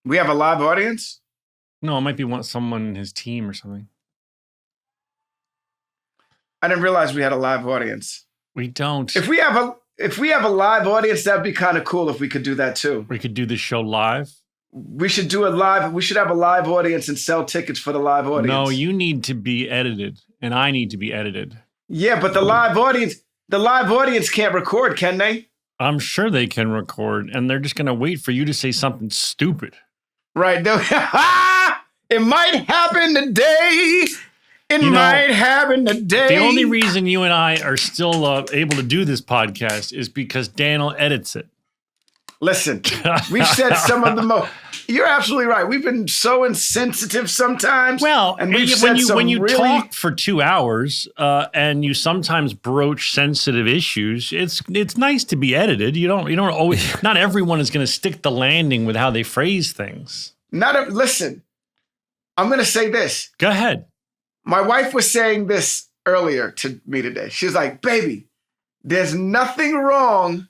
We have a live audience? No, it might be someone in his team or something. I didn't realize we had a live audience. We don't. If we have a live audience, that'd be kind of cool if we could do that too. We could do the show live. We should do it live. We should have a live audience and sell tickets for the live audience. No, you need to be edited, and I need to be edited. Yeah, but the live audience can't record, can they? I'm sure they can record, and they're just going to wait for you to say something stupid. Right. It might happen today. It might happen today. The only reason you and I are still able to do this podcast is because Daniel edits it. Listen, we've said some of the most. You're absolutely right. We've been so insensitive sometimes. Well, and when you talk for 2 hours and you sometimes broach sensitive issues, it's nice to be edited. You don't always. Not everyone is going to stick the landing with how they phrase things. Listen, I'm going to say this. Go ahead. My wife was saying this earlier to me today. She was like, "Baby, there's nothing wrong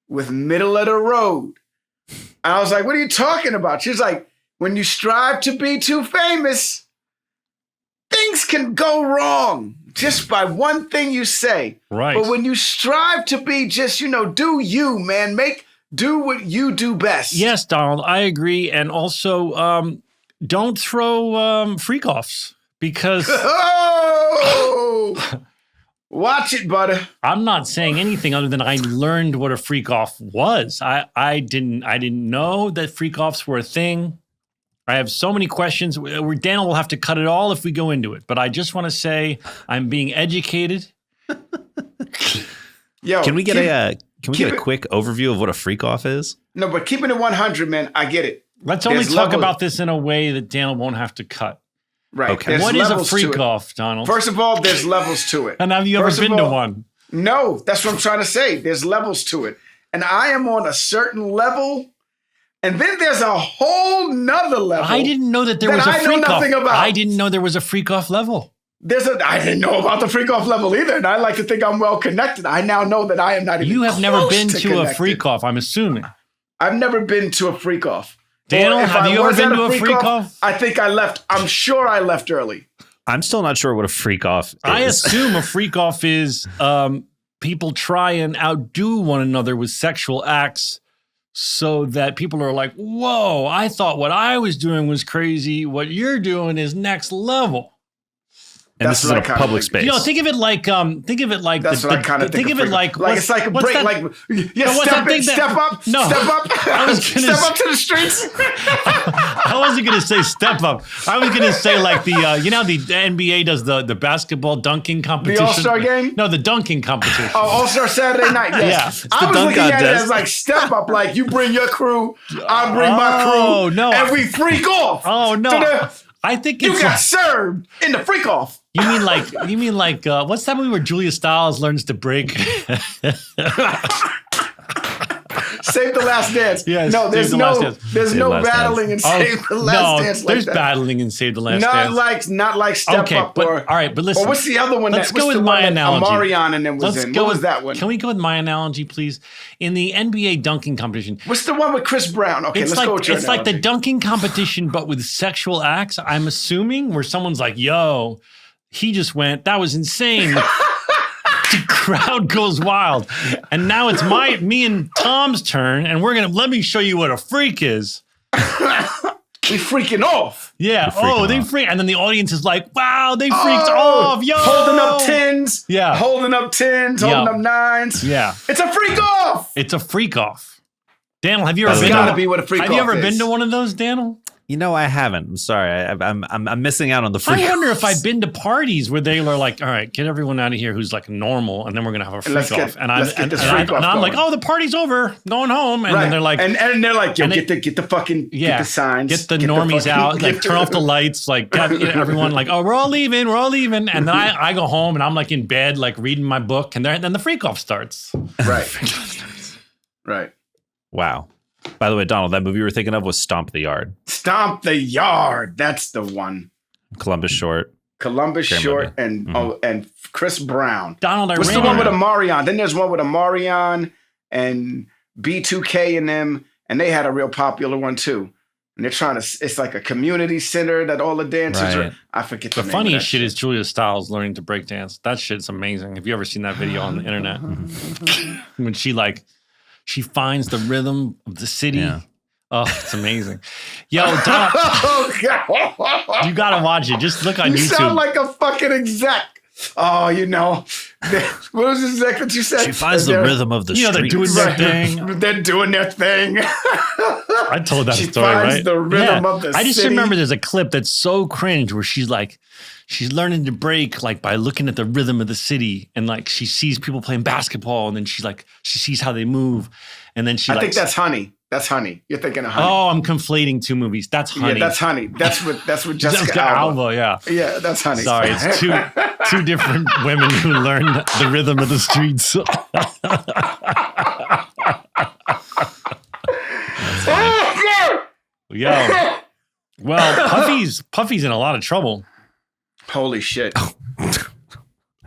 with middle of the road." And I was like, "What are you talking about?" She's like, "When you strive to be too famous, things can go wrong just by one thing you say. Right. But when you strive to be just, do you, man, do what you do best." Yes, Donald, I agree. And also, don't throw freak-offs because... Oh! Watch it, butter. I'm not saying anything other than I learned what a freak-off was. I didn't know that freak-offs were a thing. I have so many questions. Where Daniel will have to cut it all if we go into it. But I just want to say I'm being educated. Yo, can we get a quick overview of what a freak-off is? No, but keeping it 100, man, I get it. Let's only talk about this in a way that Daniel won't have to cut. Right. Okay. What is a freak-off, Donald? First of all, there's levels to it. And have you ever been to one? No, that's what I'm trying to say. There's levels to it. And I am on a certain level. And then there's a whole nother level. I didn't know that there was a freak-off. I know nothing about. I didn't know there was a freak-off level. I didn't know about the freak-off level either. And I like to think I'm well connected. I now know that I am not even. You have never been to a freak-off, I'm assuming. I've never been to a freak-off. Daniel, have you ever been to a freak-off? I think I left. I'm sure I left early. I'm still not sure what a freak-off is. I assume a freak-off is people try and outdo one another with sexual acts so that people are like, whoa, I thought what I was doing was crazy. What you're doing is next level. And this is in a public space. Think of it like that's what I kind of think of it like it's like a break, step up. No, step up. Step up to the streets. I wasn't gonna say step up. I was gonna say like the the NBA does the basketball dunking competition. The All-Star game? No, the dunking competition. Oh, All-Star Saturday night. Yes. Yeah, I was looking at it as like step up, like you bring your crew, I bring my crew, and we freak off. Oh no. I think you got served in the freak off. You mean like what's that movie where Julia Stiles learns to break? Save the Last Dance. Yes, no, there's no battling and Save the Last Dance. There's battling and Save the Last Dance. Not like Step Up. All right, but listen. Or what's the other one? Let's go with my analogy. Omarion and then was in. What was that one? Can we go with my analogy, please? In the NBA dunking competition. What's the one with Chris Brown? Okay, let's go with your analogy. It's like the dunking competition, but with sexual acts, I'm assuming, where someone's like, yo, he just went, that was insane. The crowd goes wild. And now it's me and Tom's turn, and let me show you what a freak is. We freaking off. Yeah. They freak. And then the audience is like, wow, they freaked off. Yo. Holding up tens. Yeah. Holding up tens, holding up nines. Yeah. It's a freak off. It's a freak off. Daniel, have you ever been to one of those, Daniel? I haven't. I'm sorry. I'm missing out on the freak. I wonder if I've been to parties where they are like, all right, get everyone out of here who's like normal, and then we're gonna have a freak off. And I'm like, oh, the party's over, going home. And then they're like, and they're like, yo, get the signs, get the normies out, like turn off the lights, like everyone like, oh, we're all leaving. And then I go home and I'm like in bed, like reading my book, and then the freak off starts. Right. Wow. By the way, Donald, that movie you were thinking of was Stomp the Yard. Stomp the Yard. That's the one. Columbus Short. And Chris Brown. Donald, what's the one with Omarion? Then there's one with Omarion and B2K and them, and they had a real popular one too. And they're trying to, it's like a community center that all the dancers Right. are. I forget The name of funniest that shit is Julia Stiles learning to break dance. That shit's amazing. Have you ever seen that video on the internet? When she finds the rhythm of the city. Yeah. Oh, it's amazing. Yo, Donald, Oh, God. you gotta watch it. Just look on You YouTube. sound like a fucking exec. Oh, you know. What was the exec that you said? She finds the rhythm of the You know, they're streets. doing their thing. They're doing their thing. I told that She story, finds right? the rhythm of the I just city. remember there's a clip that's so cringe where she's learning to break like by looking at the rhythm of the city, and like she sees people playing basketball, and then she sees how they move, and then I think that's Honey. That's Honey. You're thinking of Honey. Oh, I'm conflating two movies. That's Honey. Yeah, that's Honey. That's what Jessica Alba. Yeah. Yeah, that's Honey. Sorry, it's two different women who learned the rhythm of the streets. Yo. Well, Puffy's in a lot of trouble. Holy shit.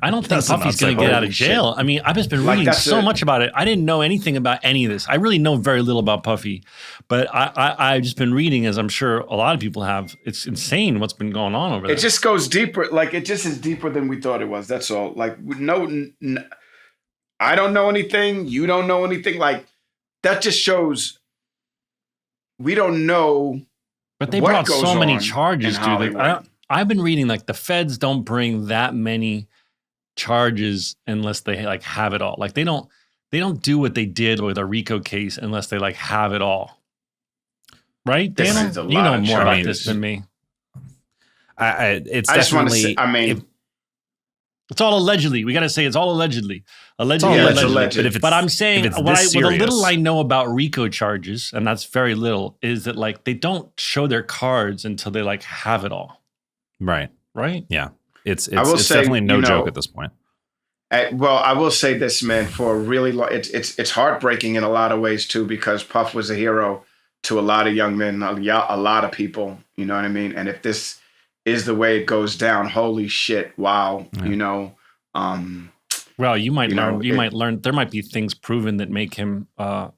I don't think That's Puffy's not going to get out of holy jail. I mean, I've just been Like, reading that's so it. much about it. I didn't know anything about any of this. I really know very little about Puffy, but I've just been reading, as I'm sure a lot of people have. It's insane what's been going on over there. It just goes deeper. Like, it just is deeper than we thought it was. That's all. Like, I don't know anything. You don't know anything. Like, that just shows we don't know. But they what brought goes so many on charges, in dude. Like, Hollywood. I've been reading like the feds don't bring that many charges unless they like have it all. Like they don't do what they did with a RICO case unless they like have it all. Right, This Daniel? is a You lot know of more about charges. this than me. It's I just want to definitely. say, I mean, It's all allegedly. We got to say it's all allegedly. Allegedly, all alleged. allegedly. But But I'm saying if it's what this the serious- little I know about RICO charges, and that's very little, is that like they don't show their cards until they like have it all. Right. Right? Yeah. It's will say, definitely no you know, joke at this point. well, I will say this, man. For a really long, it's heartbreaking in a lot of ways too, because Puff was a hero to a lot of young men, a lot of people. You know what I mean? And if this is the way it goes down, holy shit! Wow, Yeah. you know. Well, you might You learn. know, You it- might learn. There might be things proven that make him a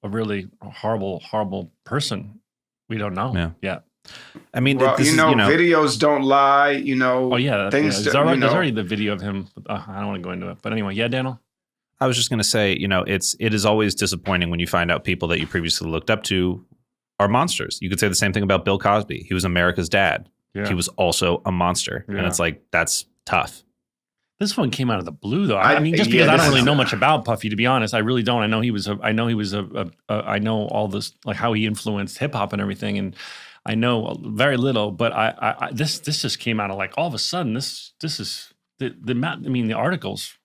really horrible person. We don't know. Yeah. I mean, Well, this you is, know, videos don't lie. You know. Oh yeah. Things. There's that, already, you know, there's already the video of him. I don't want to go into it, but anyway, yeah, Daniel. I was just going to say, you know, it is always disappointing when you find out people that you previously looked up to are monsters. You could say the same thing about Bill Cosby. He was America's dad. Yeah. He was also a monster. Yeah. And it's like, that's tough. This one came out of the blue, though. I mean, just because yeah, I don't this really is- know much about Puffy, to be honest, I really don't. I know he was I know all this, like how he influenced hip hop and everything, and I know very little. But this just came out of like all of a sudden. This is the I mean, the articles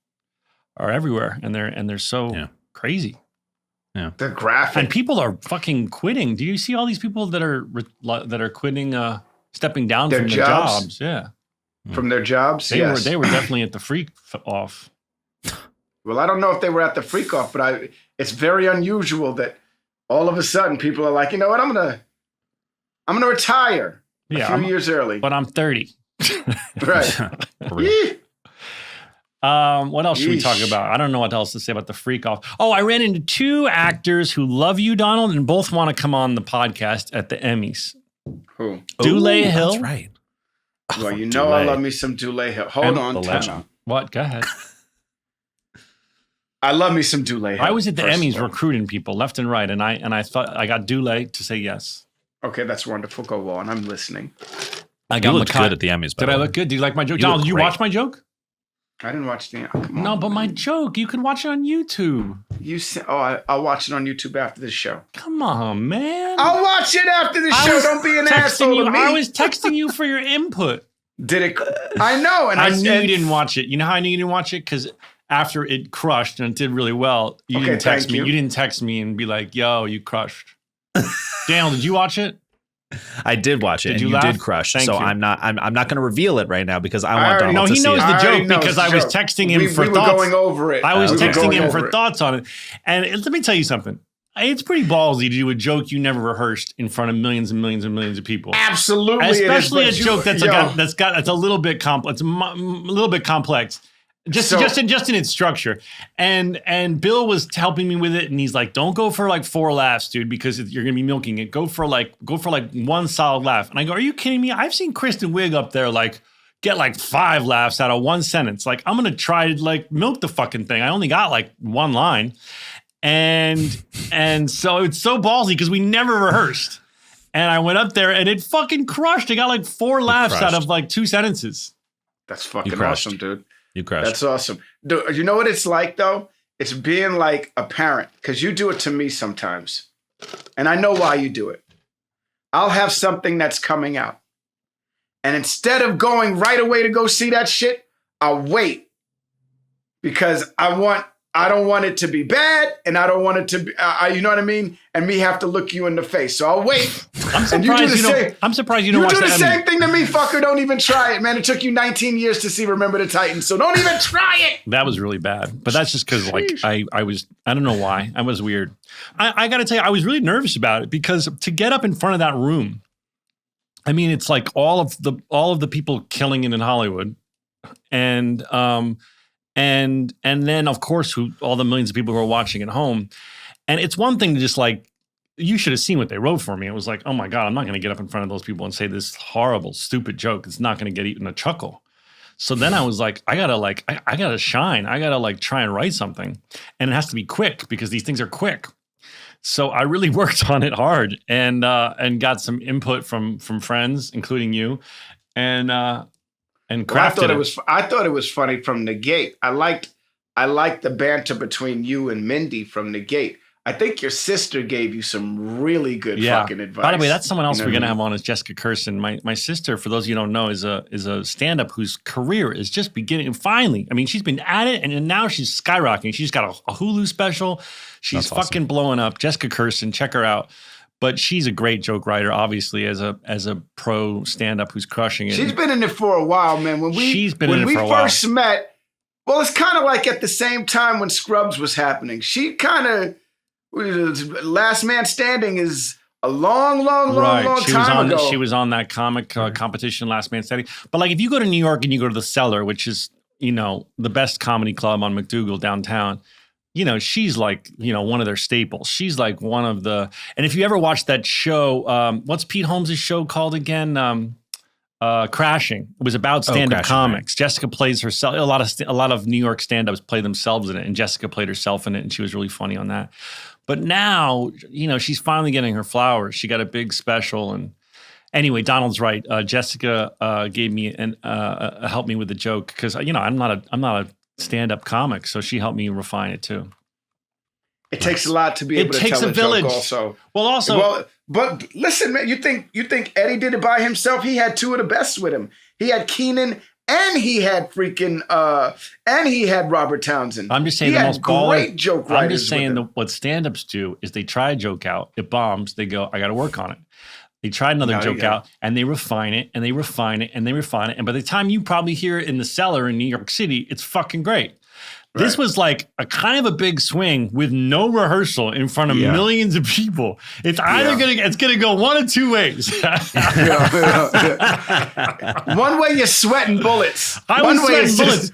are everywhere, and they're so Yeah. crazy, the graphic. and people are fucking quitting. Do you see all these people that are quitting, stepping down Their from their jobs? jobs? Yeah, from their jobs. they Yes. were definitely at the freak off. Well, I don't know if they were at the freak off, but it's very unusual that all of a sudden people are like, you know what, I'm gonna retire Yeah, a few years early. but I'm 30. Right. For real. Yee. What else should we talk Yeesh. about? I don't know what else to say about the freak off. Oh, I ran into two actors who love you, Donald, and both want to come on the podcast at the Emmys. Who? Dule Ooh, Hill. That's right. Well, you know I Dule. love me some Dule Hill. Hold And on, the time legend. out. What? Go ahead. I love me some Dule Hill. I was at the first of Emmys all. recruiting people left and right, and I thought I got Dule to say yes. Okay, that's wonderful. Go on. I'm listening. I You got looked Makai. good at the Emmys. by Did the I way. look good? Do you like my joke? You Donald, look did you great. watch my joke? I didn't watch the. Come on. No, but my joke. You can watch it on YouTube. You said, I'll watch it on YouTube after this show. Come on, man. I'll watch it after the I show. was Don't be an texting asshole you. to me. I was texting you for your input. Did it? I know, and I I knew said, you didn't watch it. You know how I knew you didn't watch it? Because after it crushed and it did really well, you Okay, didn't text thank me. you. You didn't text me and be like, "Yo, you crushed." Daniel, did you watch it? I did watch it, Did and you you laugh? did crush. Thank so you. I'm not going to reveal it right now because I I want already- Donald No, to he see knows it. the I already joke know because the I was joke. texting him for we were thoughts. going over it. I was We were texting going him over for it. thoughts on it, and let me tell you something. It's pretty ballsy to do a joke you never rehearsed in front of millions and millions and millions of people. Absolutely, it is, Especially but a joke yo, that's a little bit complex. It's a little bit complex, Just in its structure. And Bill was helping me with it, and he's like, don't go for like 4 laughs, dude, because you're gonna be milking it. Go for like one solid laugh. And I go, are you kidding me? I've seen Kristen Wiig up there like get like 5 laughs out of one sentence. Like, I'm gonna try to like milk the fucking thing. I only got like 1 line. And so it's so ballsy because we never rehearsed. And I went up there and it fucking crushed. I got like 4 laughs out of like 2 sentences. That's fucking awesome, dude. You crushed. That's awesome. You know what it's like, though? It's being like a parent, because you do it to me sometimes. And I know why you do it. I'll have something that's coming out. And instead of going right away to go see that shit, I'll wait. Because I don't want it to be bad, and I don't want it to be, you know what I mean? And me have to look you in the face. So I'll wait. I'm surprised you don't watch You do the Emmy. same thing to me, fucker. Don't even try it, man. It took you 19 years to see Remember the Titans, so don't even try it. That was really bad. But that's just because like I don't know why. I was weird. I got to tell you, I was really nervous about it because to get up in front of that room, I mean, it's like all of the people killing it in Hollywood. And then of course all the millions of people who are watching at home. And it's one thing to just like, you should have seen what they wrote for me. It was like, oh my God, I'm not going to get up in front of those people and say this horrible, stupid joke. It's not going to get even a chuckle. So then I was like, I gotta shine. I gotta like try and write something. And it has to be quick because these things are quick. So I really worked on it hard and got some input from friends, including you. And crafted I thought it was funny from the gate. I liked the banter between you and Mindy from the gate. I think your sister gave you some really good fucking advice. By the way, that's someone else we're going to have on is Jessica Kirsten. My sister, for those of you who don't know, is a stand-up whose career is just beginning. Finally, I mean, she's been at it, and now she's skyrocketing. She's got a Hulu special. She's fucking blowing up. Jessica Kirsten, check her out. But she's a great joke writer, obviously, as a pro stand-up who's crushing it. She's been in it for a while, man. When we first met, well, it's kind of like at the same time when Scrubs was happening. She kind of Last Man Standing is a long time ago. She was on that comic competition, Last Man Standing. But like, if you go to New York and you go to the Cellar, which is the best comedy club on MacDougal downtown. She's like, one of their staples. She's like one of the, and if you ever watch that show, what's Pete Holmes' show called again? Crashing. It was about stand-up comics. Right. Jessica plays herself. A lot of New York stand-ups play themselves in it, and Jessica played herself in it, and she was really funny on that. But now, she's finally getting her flowers. She got a big special, and anyway, Donald's right. Jessica gave me helped me with the joke because I'm not a stand-up comic, so she helped me refine it too. It takes a lot to be able to tell a village. Joke also. But listen, man, you think Eddie did it by himself? He had 2 of the best with him. He had Keenan and he had Robert Townsend. I'm just saying he the had most great joke writers. I'm just saying what stand-ups do is they try a joke out, it bombs, they go, I got to work on it. They try another joke out and they refine it and they refine it and they refine it. And by the time you probably hear it in the Cellar in New York City, it's fucking great. Right. This was like a kind of a big swing with no rehearsal in front of millions of people. It's either gonna go one of 2 ways. One way you're sweating bullets. I was sweating bullets.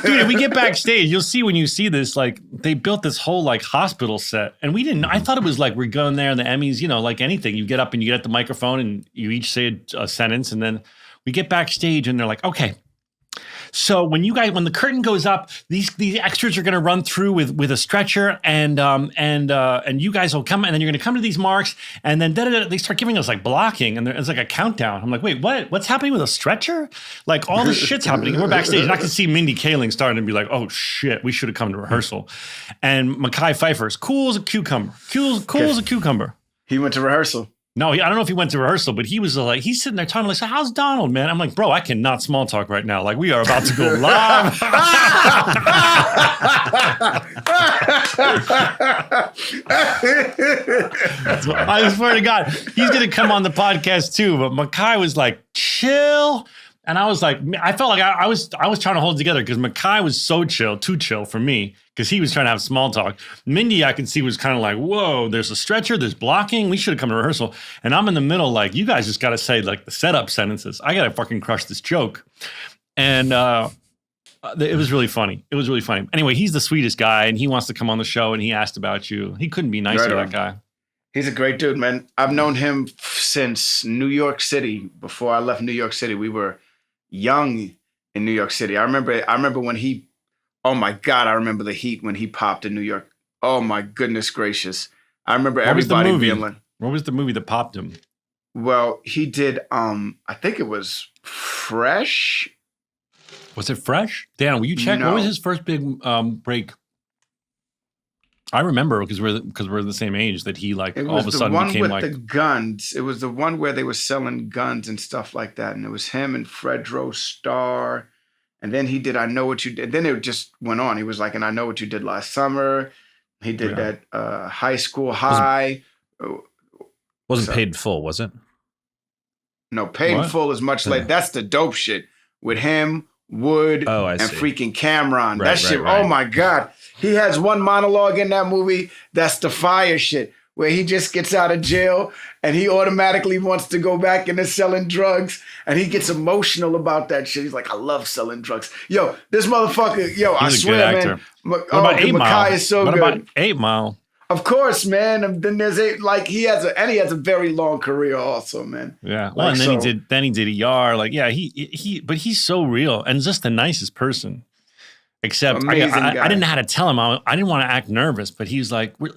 Dude, if we get backstage, you'll see when you see this, like they built this whole like hospital set. And we didn't, I thought it was like we're going there in the Emmys, like anything. You get up and you get at the microphone and you each say a sentence and then we get backstage and they're like, okay. So when the curtain goes up, these extras are going to run through with a stretcher, and you guys will come, and then you're going to come to these marks, and then they start giving us like blocking, and it's like a countdown. I'm like, wait, what? What's happening with a stretcher? Like all this shit's happening. And we're backstage, and I can see Mindy Kaling starting to be like, oh shit, we should have come to rehearsal. And Mekhi Phifer's cool as a cucumber. Cool as a cucumber. He went to rehearsal. No, I don't know if he went to rehearsal, but he was like, he's sitting there talking like, so how's Donald, man? I'm like, bro, I cannot small talk right now. Like, we are about to go live. I swear to God, he's going to come on the podcast too. But Mekhi was like, chill. And I was like, I felt like I was trying to hold it together because Mekhi was so chill, too chill for me, because he was trying to have small talk. Mindy, I could see, was kind of like, whoa, there's a stretcher, there's blocking. We should have come to rehearsal. And I'm in the middle like, you guys just got to say like the setup sentences. I got to fucking crush this joke. And It was really funny. It was really funny. Anyway, he's the sweetest guy, and he wants to come on the show, and he asked about you. He couldn't be nicer, Right that guy. He's a great dude, man. I've known him since New York City. Before I left New York City, we were young in New York City. I remember when he, oh my God, I remember the heat when he popped in New York. Oh my goodness gracious. I remember everybody being like, what was the movie that popped him? well, he did, I think it was Fresh. Was it Fresh? Dan, will you check? No. What was his first big break? I remember because we're the same age that he like It all was of a the sudden one became with like the guns. It was the one where they were selling guns and stuff like that. And it was him and Fredro Starr. And then he did I Know What You Did. Then it just went on. He was like, and I Know What You Did Last Summer. He did that High School High. Wasn't Paid in Full, was it? No, Paid in What? Full is much later. That's the dope shit with him, Wood, Oh, I and see. freaking Cameron. Right, That shit, right. oh my God. He has one monologue in that movie that's the fire shit, where he just gets out of jail and he automatically wants to go back into selling drugs, and he gets emotional about that shit. He's like, I love selling drugs. Yo, this motherfucker, yo, I He's a swear, good actor. man. What about 8 Mile? Makai is so what good. about 8 Mile? Of course, man. And then there's he has a very long career also, man. Yeah. Well, Like, and so- then he did ER. Like, yeah, but he's so real and just the nicest person. Except Amazing guy. I didn't know how to tell him. I didn't want to act nervous, but he's like, we're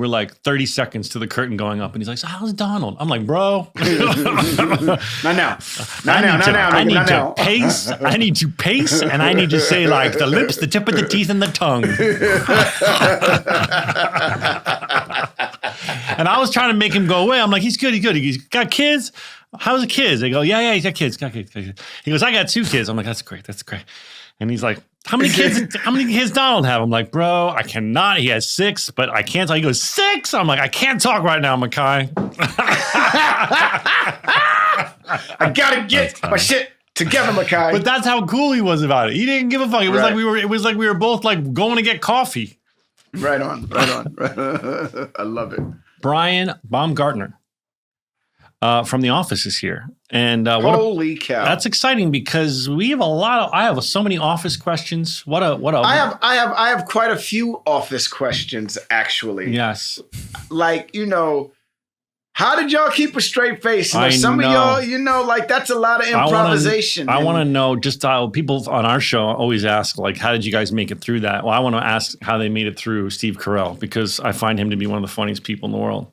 like 30 seconds to the curtain going up, and he's like, so how's Donald? I'm like, bro. Not now. I need to pace. I need to pace, and I need to say like the lips, the tip of the teeth, and the tongue. And I was trying to make him go away. I'm like, he's good. He's got kids. How's the kids? They go, yeah, he's got kids. He goes, I got 2 kids. I'm like, that's great. And he's like, how many kids Donald have? I'm like, bro, I cannot. He has 6, but I can't tell. He goes, 6? I'm like, I can't talk right now, Makai. I gotta get my shit together, Makai. But that's how cool he was about it. He didn't give a fuck. It was like we were both like going to get coffee. Right on. I love it. Brian Baumgartner from The Office is here. And Holy cow. that's exciting because we have I have so many Office questions. I have quite a few Office questions, actually. Yes. Like, how did y'all keep a straight face? I Some know. of y'all, like, that's a lot of improvisation. I want to know just how people on our show always ask, like, how did you guys make it through that? Well, I want to ask how they made it through Steve Carell because I find him to be one of the funniest people in the world.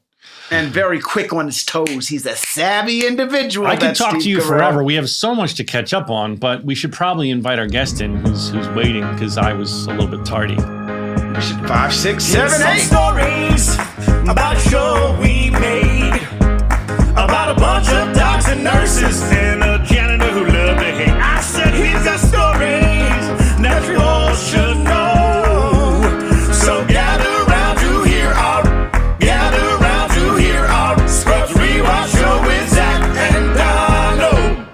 And very quick on his toes. He's a savvy individual. I can that talk Steve to you Carell. forever. We have so much to catch up on, but we should probably invite our guest in who's waiting because I was a little bit tardy. We should 5, 6, 7, Some 8. stories about a show we made about a bunch of docs and nurses and a janitor who loved to hate. I said he's got stories that you all should know. So gather round to hear our Scrubs Rewatch show with Zach and Donald.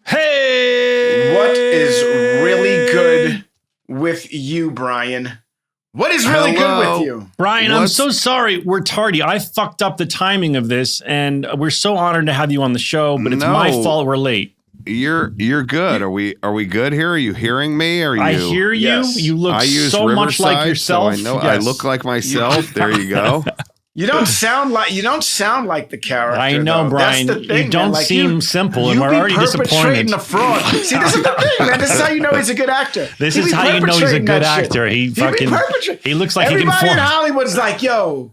Hey! What is really good with you, Brian? What is really good with you? Brian, I'm so sorry. We're tardy. I fucked up the timing of this, and we're so honored to have you on the show, but it's my fault we're late. You're good. Are we good here? Are you hearing me? I hear you. Yes. You look I use so much like Riverside, yourself. So I know Yes. I look like myself. There you go. You don't sound like the character. I know, though. Brian. That's the thing, You don't man. Like, seem simple, and you we're be already perpetrating disappointed. a fraud. See, this is the thing, man. This is how you know he's a good actor. This He is be how you know he's a perpetrating good that shit. actor. He be fucking perpetrating. he looks like he can Everybody in form. Hollywood's like, yo,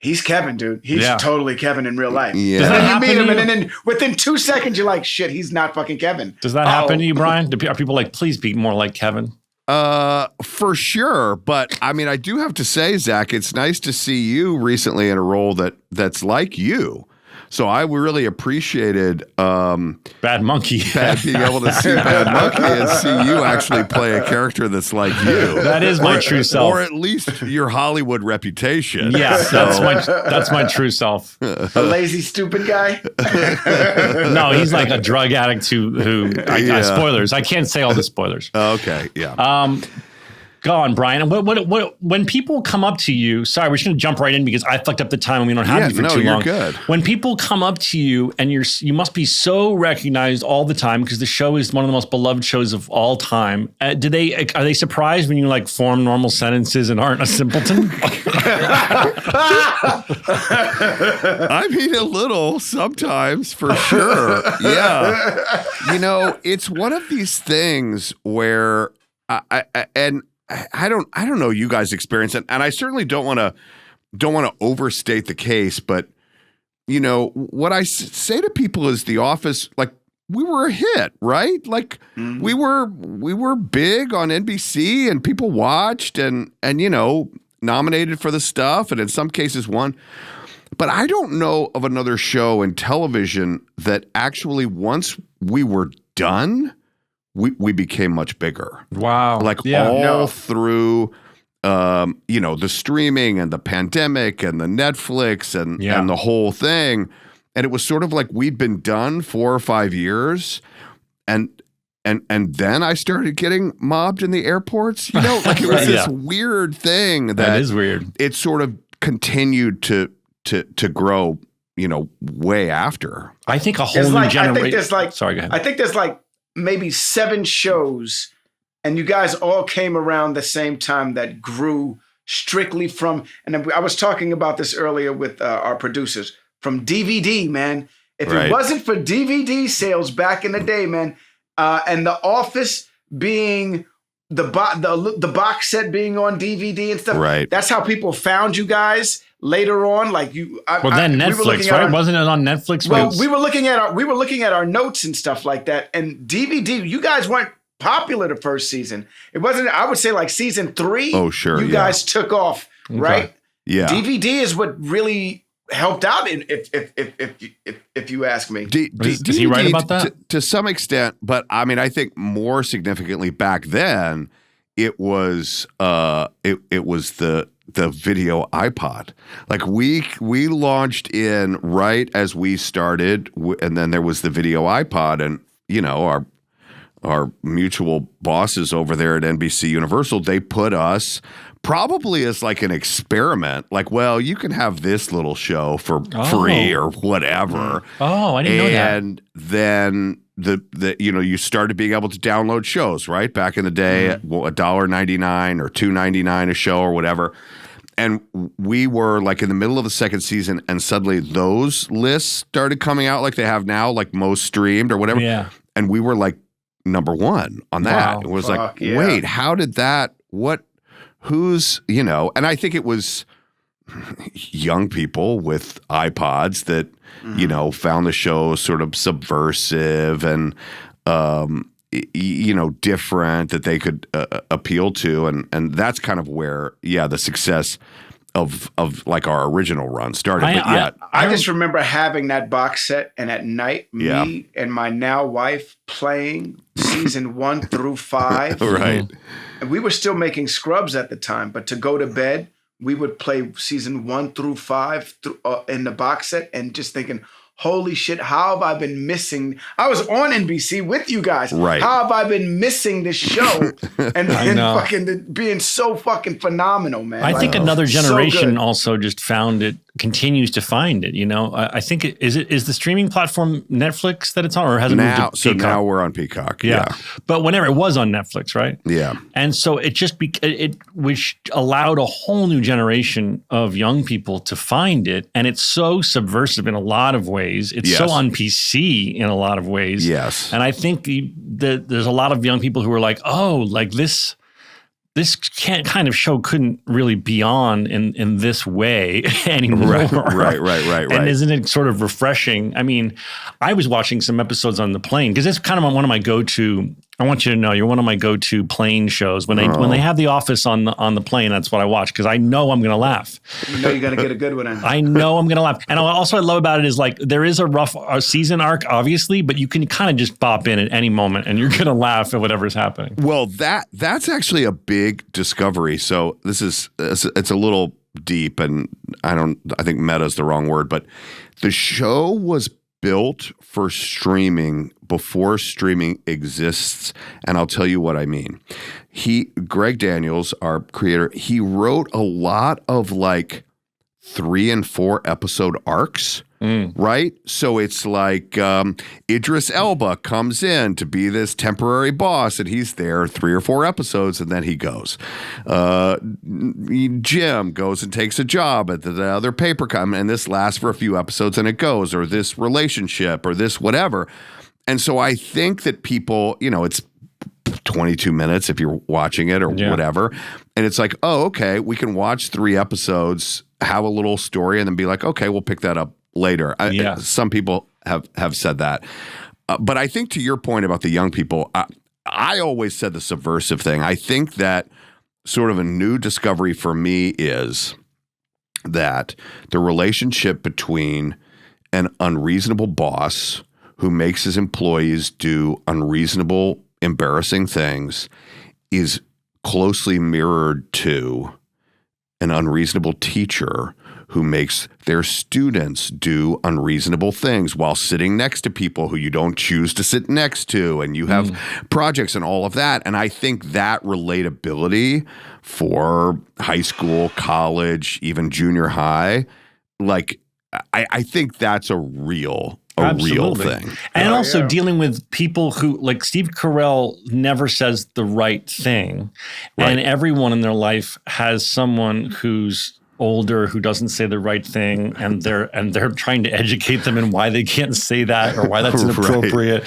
he's Kevin, dude. He's Yeah. totally Kevin in real life. Yeah. Does And that then you happen meet him, to you? and then within 2 seconds, you're like, shit, he's not fucking Kevin. Does that happen to you, Brian? Are people like, please be more like Kevin? For sure. But I mean, I do have to say, Zach, it's nice to see you recently in a role that's like you. So I really appreciated Bad Monkey. being able to see Bad Monkey and see you actually play a character that's like you. That is my true self. Or at least your Hollywood reputation. Yeah, So- that's my true self. A lazy, stupid guy. No, he's like a drug addict who Yeah. spoilers. I can't say all the spoilers. Okay, yeah. Go on, Brian. And what when people come up to you, sorry, we're just gonna jump right in because I fucked up the time and we don't have you for too long. You're good. When people come up to you and you must be so recognized all the time because the show is one of the most beloved shows of all time. Are they surprised when you like form normal sentences and aren't a simpleton? I mean, a little sometimes, for sure. Yeah. You know, it's one of these things where I don't know you guys experience it, and I certainly don't want to overstate the case, but you know what I say to people is The Office, like, we were a hit, right? Like we were big on NBC and people watched and you know, nominated for the stuff and in some cases won. But I don't know of another show in television that actually, once we were done, we became much bigger. Wow. Like through, you know, the streaming and the pandemic and the Netflix and the whole thing. And it was sort of like we'd been done 4 or 5 years. And then I started getting mobbed in the airports. You know, like it was this weird thing that is weird. It sort of continued to grow, you know, way after. I think a whole new generation. I think there's like, sorry, go ahead. I think there's like maybe 7 shows, and you guys all came around the same time that grew strictly from. And I was talking about this earlier with our producers, from DVD, man. If it wasn't for DVD sales back in the day, man, and The Office being the box set being on DVD and stuff, right? That's how people found you guys later on. Like you, then Netflix, right? Wasn't it on Netflix? Well, we were looking at our notes and stuff like that. And DVD, you guys weren't popular the first season. It wasn't. I would say like season 3. Oh, sure. You guys took off, right? Yeah. DVD is what really helped out. If you ask me, is he right about that? To some extent, but I mean, I think more significantly back then, it was the video iPod. Like we launched in right as we started, and then there was the video iPod, and you know our mutual bosses over there at NBC Universal, they put us probably as like an experiment, like, well, you can have this little show for free or whatever. Oh, I didn't know that. And then the you know, you started being able to download shows, right? Back in the day, at $1.99 or $2.99 a show or whatever. And we were like in the middle of the second season, and suddenly those lists started coming out like they have now, like most streamed or whatever. Yeah. And we were like number 1 on that. Wow. It was like, wait, how did that, who's, you know, and I think it was young people with iPods that, you know, found the show sort of subversive and, you know, different, that they could appeal to. And that's kind of where, the success of like our original run started. I just remember having that box set, and at night, me and my now wife playing season 1 through 5. Right. And we were still making Scrubs at the time, but to go to bed, we would play season 1 through 5 in the box set, and just thinking, holy shit, how have I been missing? I was on NBC with you guys. Right. How have I been missing this show? And fucking being so fucking phenomenal, man. I think another generation also just found it, continues to find it. You know, I think is the streaming platform Netflix that it's on, or has it moved to Peacock? So now we're on Peacock. Yeah. But whenever it was on Netflix, right? Yeah. And so it just which allowed a whole new generation of young people to find it, and it's so subversive in a lot of ways. It's so on PC in a lot of ways. Yes. And I think there's a lot of young people who are like, oh, like this kind of show couldn't really be on in this way anymore. Right. And isn't it sort of refreshing? I mean, I was watching some episodes on the plane because it's kind of one of my go-to. I want you to know you're one of my go-to plane shows. When they have The Office on the plane, that's what I watch because I know I'm going to laugh. You know you're going to get a good one in. I know I'm going to laugh. And also I love about it is like there is a rough season arc, obviously, but you can kind of just bop in at any moment and you're going to laugh at whatever's happening. Well, that's actually a big discovery. So it's a little deep, and I think meta is the wrong word, but the show was built for streaming before streaming exists, and I'll tell you what I mean. Greg Daniels, our creator, he wrote a lot of like 3 and 4 episode arcs, right? So it's like Idris Elba comes in to be this temporary boss, and he's there 3 or 4 episodes, and then he goes. Jim goes and takes a job at the other paper company, and this lasts for a few episodes, and it goes, or this relationship, or this whatever. And so I think that people, it's 22 minutes if you're watching it or whatever. And it's like, oh, okay, we can watch 3 episodes, have a little story, and then be like, okay, we'll pick that up later. Some people have said that. But I think to your point about the young people, I always said the subversive thing. I think that sort of a new discovery for me is that the relationship between an unreasonable boss who makes his employees do unreasonable, embarrassing things is closely mirrored to an unreasonable teacher who makes their students do unreasonable things while sitting next to people who you don't choose to sit next to, and you have projects and all of that. And I think that relatability for high school, college, even junior high, like I think that's a real thing. And also dealing with people who, like Steve Carell never says the right thing. Right. And everyone in their life has someone who's older who doesn't say the right thing, and they're trying to educate them in why they can't say that or why that's inappropriate.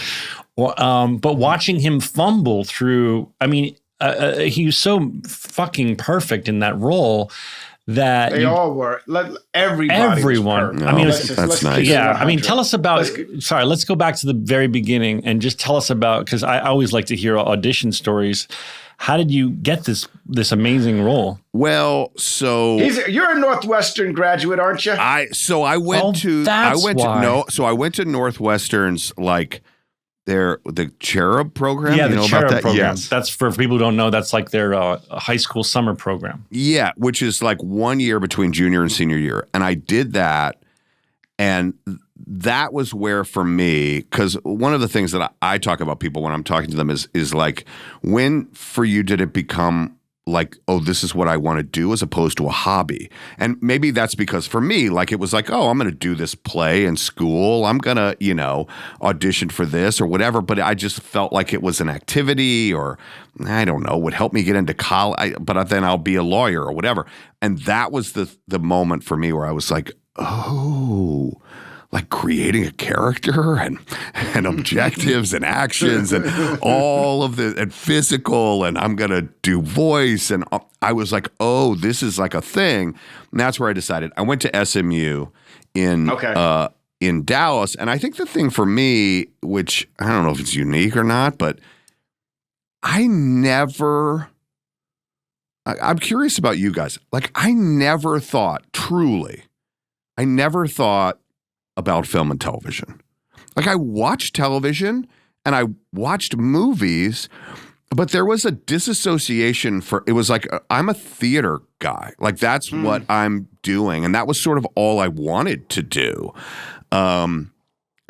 But watching him fumble through, I mean, he was so fucking perfect in that role that they all were. Everyone. I mean, that's nice. Yeah. I mean, tell us about. Sorry, let's go back to the very beginning and just tell us about, because I always like to hear audition stories. How did you get this amazing role? Well, so you're a Northwestern graduate, aren't you? I went to Northwestern's, like the Cherub program. Yeah, you know the Cherub about that? program. Yes. That's for people who don't know. That's like their high school summer program. Yeah, which is like 1 year between junior and senior year, and I did that, and that was where for me, because one of the things that I talk about people when I'm talking to them is like, when for you did it become like, oh, this is what I want to do, as opposed to a hobby? And maybe that's because for me, like, it was like, oh, I'm going to do this play in school. I'm going to, audition for this or whatever. But I just felt like it was an activity, or I don't know, would help me get into college, but then I'll be a lawyer or whatever. And that was the moment for me where I was like, oh, like creating a character and objectives and actions and all of the, and physical, and I'm going to do voice. And I was like, oh, this is like a thing. And that's where I decided. I went to SMU in Dallas. And I think the thing for me, which I don't know if it's unique or not, but I'm curious about you guys. Like, I never thought about film and television. Like, I watched television and I watched movies, but there was a disassociation it was like, I'm a theater guy. Like, that's what I'm doing. And that was sort of all I wanted to do.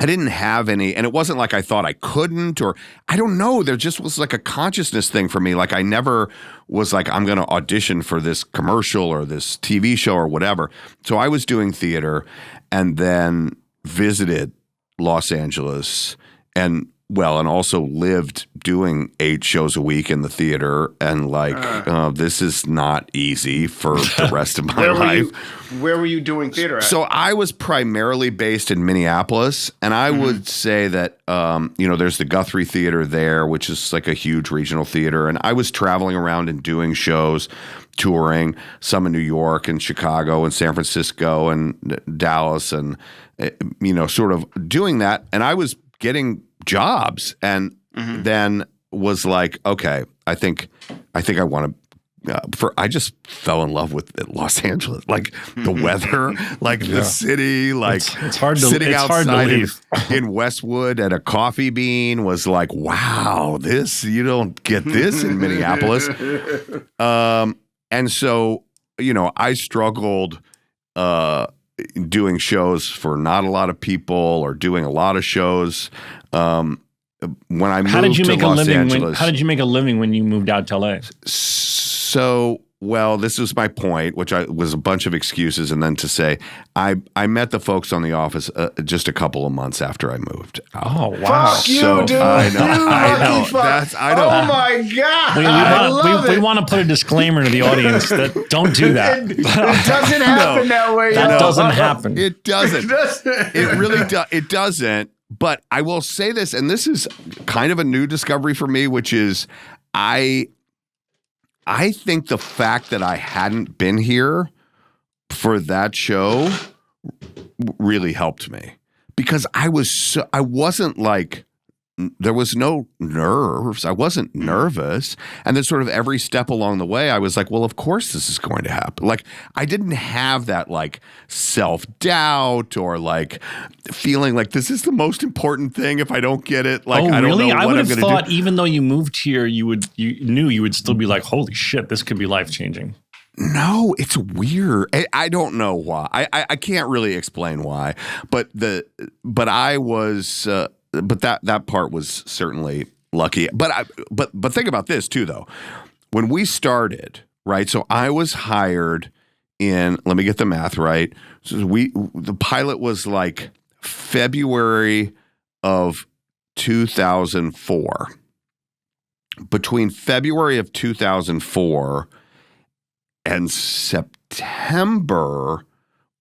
I didn't have any, and it wasn't like I thought I couldn't, or I don't know. There just was like a consciousness thing for me. Like, I never was like, I'm going to audition for this commercial or this TV show or whatever. So I was doing theater, and then visited Los Angeles and also lived doing 8 shows a week in the theater, and this is not easy for the rest of my life. Where were you doing theater at? So I was primarily based in Minneapolis, and I would say that, there's the Guthrie Theater there, which is like a huge regional theater. And I was traveling around and doing shows, touring, some in New York and Chicago and San Francisco and Dallas, and, sort of doing that. And I was getting jobs, and then was like, okay, I think I want to, I just fell in love with Los Angeles, like the weather, like the city, like it's hard to, sitting it's outside hard to leave. in Westwood at a Coffee Bean was like, wow, you don't get this in Minneapolis. And so, I struggled doing shows for not a lot of people or doing a lot of shows. When I moved How did you to make a Los living? Angeles, How did you make a living when you moved out to LA? So, well, this is my point, which was a bunch of excuses, and then to say I met the folks on The Office just a couple of months after I moved out. Oh wow! Fuck you, So, dude. I know, You I know. lucky fuck. I know. Oh my God. I love it. We want to put a disclaimer to the audience that don't do that. It doesn't happen that way. That yo. doesn't happen. It doesn't. It really it doesn't. But I will say this, and this is kind of a new discovery for me, which is I think the fact that I hadn't been here for that show really helped me, because I wasn't like, there was no nerves. I wasn't nervous. And then sort of every step along the way, I was like, well, of course this is going to happen. Like, I didn't have that like self-doubt or like feeling like this is the most important thing. If I don't get it, like, I don't know what I would I'm have going to do. thought even though you moved here, you knew you would still be like, holy shit, this could be life-changing. No, it's weird. I don't know why. I can't really explain why. But that part was certainly lucky. But think about this too, though. When we started, right? So I was hired in. Let me get the math right. So the pilot was like February of 2004. Between February of 2004 and September,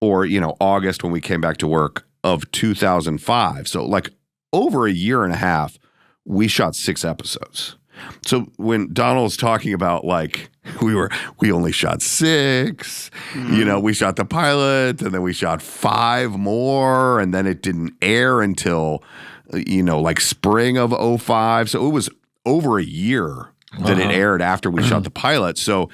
or August when we came back to work of 2005. So like over a year and a half, we shot 6 episodes. So when Donald's talking about like we only shot 6, we shot the pilot and then we shot 5 more, and then it didn't air until like spring of 2005. So it was over a year that it aired after we shot the pilot. So.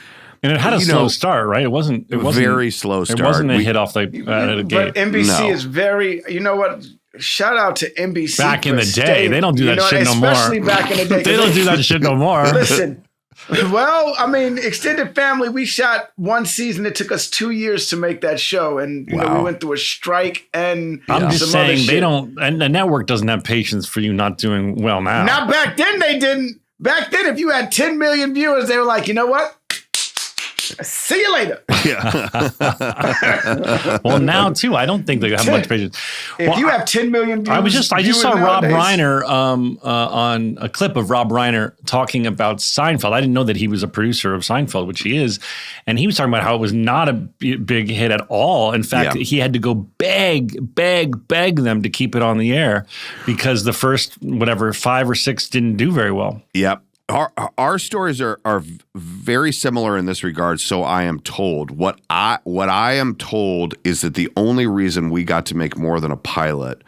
And it had a slow start, right? It wasn't very slow start. It wasn't a hit off the gate. But NBC is very, you know what? Shout out to NBC. Back in the day, they don't do that shit no more. Especially back in the day. They don't do that shit no more. Listen, well, I mean, Extended Family, we shot 1 season. It took us 2 years to make that show. And we went through a strike and I'm just some saying other shit. they don't, and the network doesn't have patience for you not doing well now. Now, back then they didn't. Back then, if you had 10 million viewers, they were like, you know what? See you later. Yeah. Well, now too, I don't think they have much patience. If you have 10 million viewers, I just saw Rob Reiner on a clip of Rob Reiner talking about Seinfeld. I didn't know that he was a producer of Seinfeld, which he is, and he was talking about how it was not a big hit at all. In fact, he had to go beg them to keep it on the air because the first 5 or 6 didn't do very well. Yep. Our stories are very similar in this regard, so I am told. What I am told is that the only reason we got to make more than a pilot,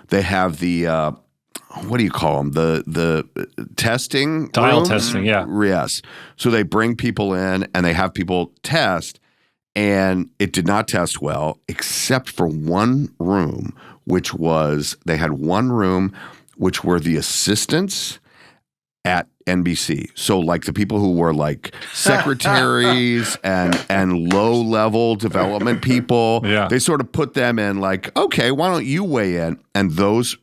they have the what do you call them? The testing dial rooms? testing, yeah. Yes. So they bring people in and they have people test, and it did not test well except for one room, which was they had one room which were the assistants at NBC. So like the people who were like secretaries and low level development people, they sort of put them in like, okay, why don't you weigh in? And those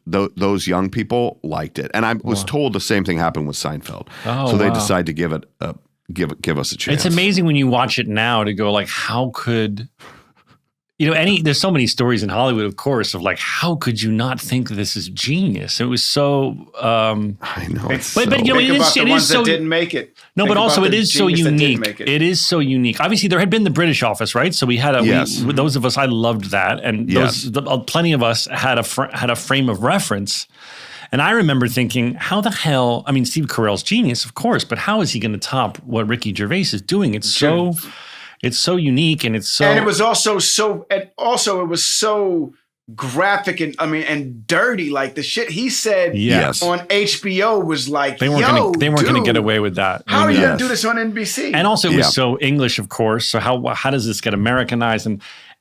young people liked it. And I was told the same thing happened with Seinfeld. So they decided to give it give us a chance. It's amazing when you watch it now to go like, how could there's so many stories in Hollywood, of course, of like, how could you not think this is genius? It was so. I know. But it is so. That didn't make it. No, but also it is so unique. It is so unique. Obviously, there had been the British Office, right? So we had those of us, I loved that, and plenty of us had a frame of reference. And I remember thinking, how the hell? I mean, Steve Carell's genius, of course, but how is he going to top what Ricky Gervais is doing? It's so unique, and it's so. And it was also so. And also, it was so graphic and dirty. Like the shit he said on HBO was like, they weren't going to get away with that. How are you going to do this on NBC? And also, it was so English, of course. So how does this get Americanized?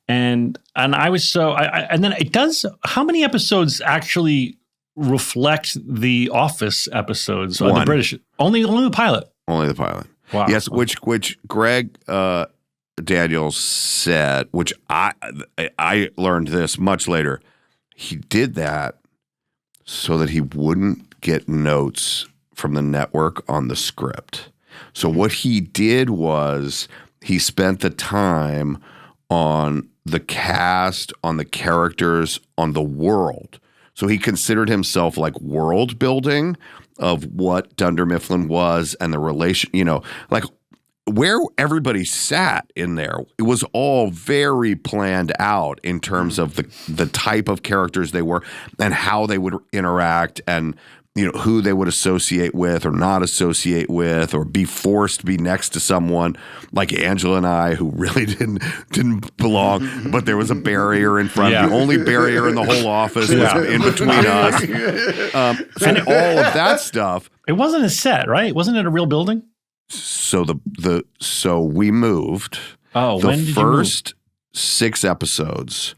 And I was so. And then it does. How many episodes actually reflect the Office episodes on the British? Only the pilot. Only the pilot. Wow. Yes, which Greg Daniels said, which I learned this much later, he did that so that he wouldn't get notes from the network on the script. So what he did was he spent the time on the cast, on the characters, on the world. So he considered himself like world building of what Dunder Mifflin was and the relation, like where everybody sat in there. It was all very planned out in terms of the type of characters they were and how they would interact and who they would associate with or not associate with or be forced to be next to someone like Angela and I who really didn't belong, but there was a barrier in front. The only barrier in the whole office was in between us. And all of that stuff. It wasn't a set, right? Wasn't it a real building? So so we moved. Oh, when did you move? The first 6 episodes.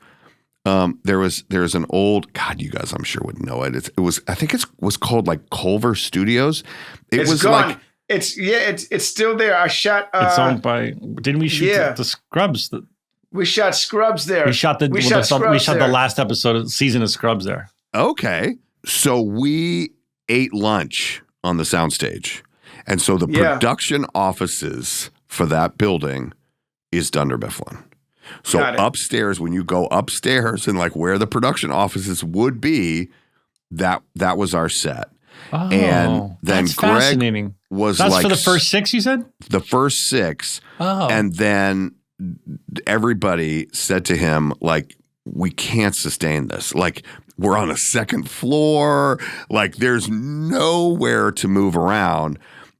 There's an old, God, you guys I'm sure would know it. I think it was called like Culver Studios. It's gone. It's still there. I shot. It's owned by. Didn't we shoot the Scrubs? We shot Scrubs there. We shot the last episode of season of Scrubs there. Okay, so we ate lunch on the soundstage, and so the production offices for that building is Dunder Mifflin. So upstairs, when you go upstairs and like where the production offices would be, that was our set. Oh, and then that's Greg fascinating. That's for the first 6, you said? The first 6. Oh. And then everybody said to him, like, we can't sustain this. Like, we're on a second floor. Like, there's nowhere to move around.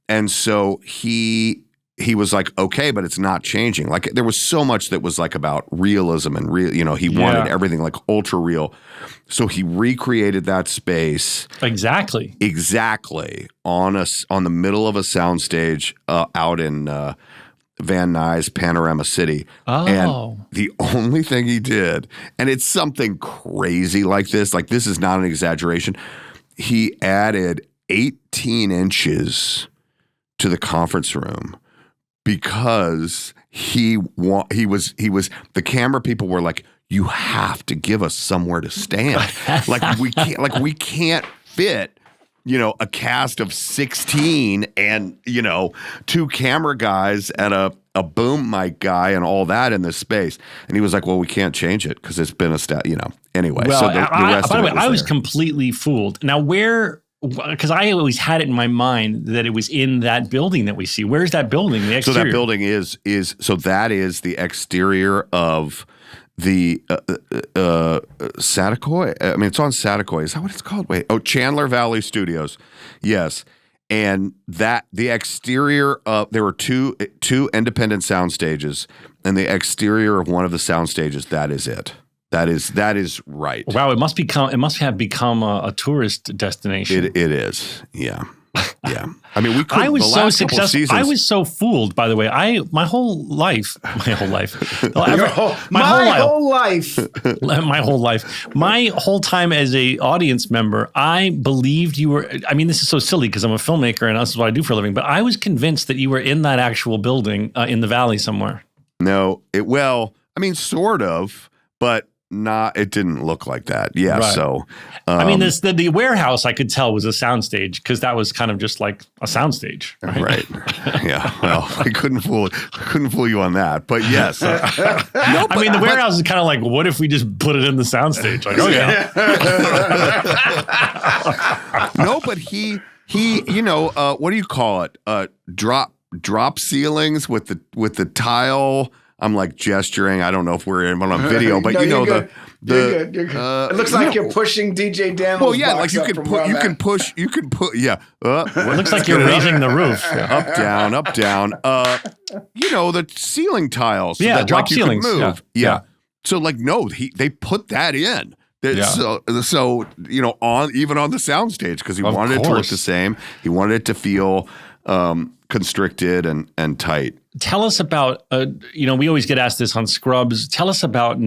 And so he was like, okay, but it's not changing. Like there was so much that was like about realism and he wanted everything like ultra real. So he recreated that space. Exactly. On the middle of a soundstage out in Van Nuys, Panorama City. Oh. And the only thing he did, and it's something crazy like this is not an exaggeration. He added 18 inches to the conference room. Because he was the camera people were like, you have to give us somewhere to stand. we can't fit, a cast of 16 and, 2 camera guys and a boom mic guy and all that in this space. And he was like, well, we can't change it because it's been anyway. Well, so the rest by the way, I was there. completely fooled. Now because I always had it in my mind that it was in that building that we see. Where's that building? The exterior. So that building is the exterior of the Satakoy. I mean, it's on Satakoy. Is that what it's called? Wait. Oh, Chandler Valley Studios. Yes. And the exterior of there were two independent sound stages, and the exterior of one of the sound stages, that is it. That is right. Wow, it must have become a tourist destination. It is. Yeah. Yeah. I mean, I was so successful. I was so fooled, by the way. My whole life, my whole time as a audience member, I believed you were, I mean, this is so silly because I'm a filmmaker and this is what I do for a living, but I was convinced that you were in that actual building in the valley somewhere. No, sort of, but not, it didn't look like that. Yeah. Right. So, the warehouse I could tell was a soundstage because that was kind of just like a soundstage. Right. Yeah. Well, I couldn't fool you on that, but yes. The warehouse is kind of like, what if we just put it in the soundstage? Like, oh yeah. No, but he, what do you call it? Drop ceilings with the tile. I'm like gesturing. I don't know if we're on video, but you're good. You're good. It looks like you're pushing DJ Daniels. Well, yeah, like you can push. Yeah. It looks like you're raising the roof. Yeah. Up, down. The ceiling tiles. So that, drop ceilings. You could move. Yeah. So no, they put that in. So even on the soundstage because he wanted it to look the same. He wanted it to feel constricted and tight. Tell us about, we always get asked this on Scrubs. Tell us about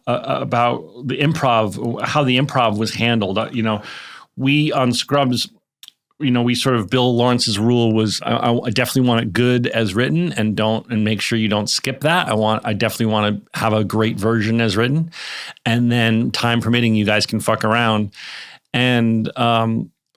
about the improv, how the improv was handled. We on Scrubs, we sort of, Bill Lawrence's rule was I definitely want it good as written, and make sure you don't skip that. I definitely want to have a great version as written, and then time permitting, you guys can fuck around. And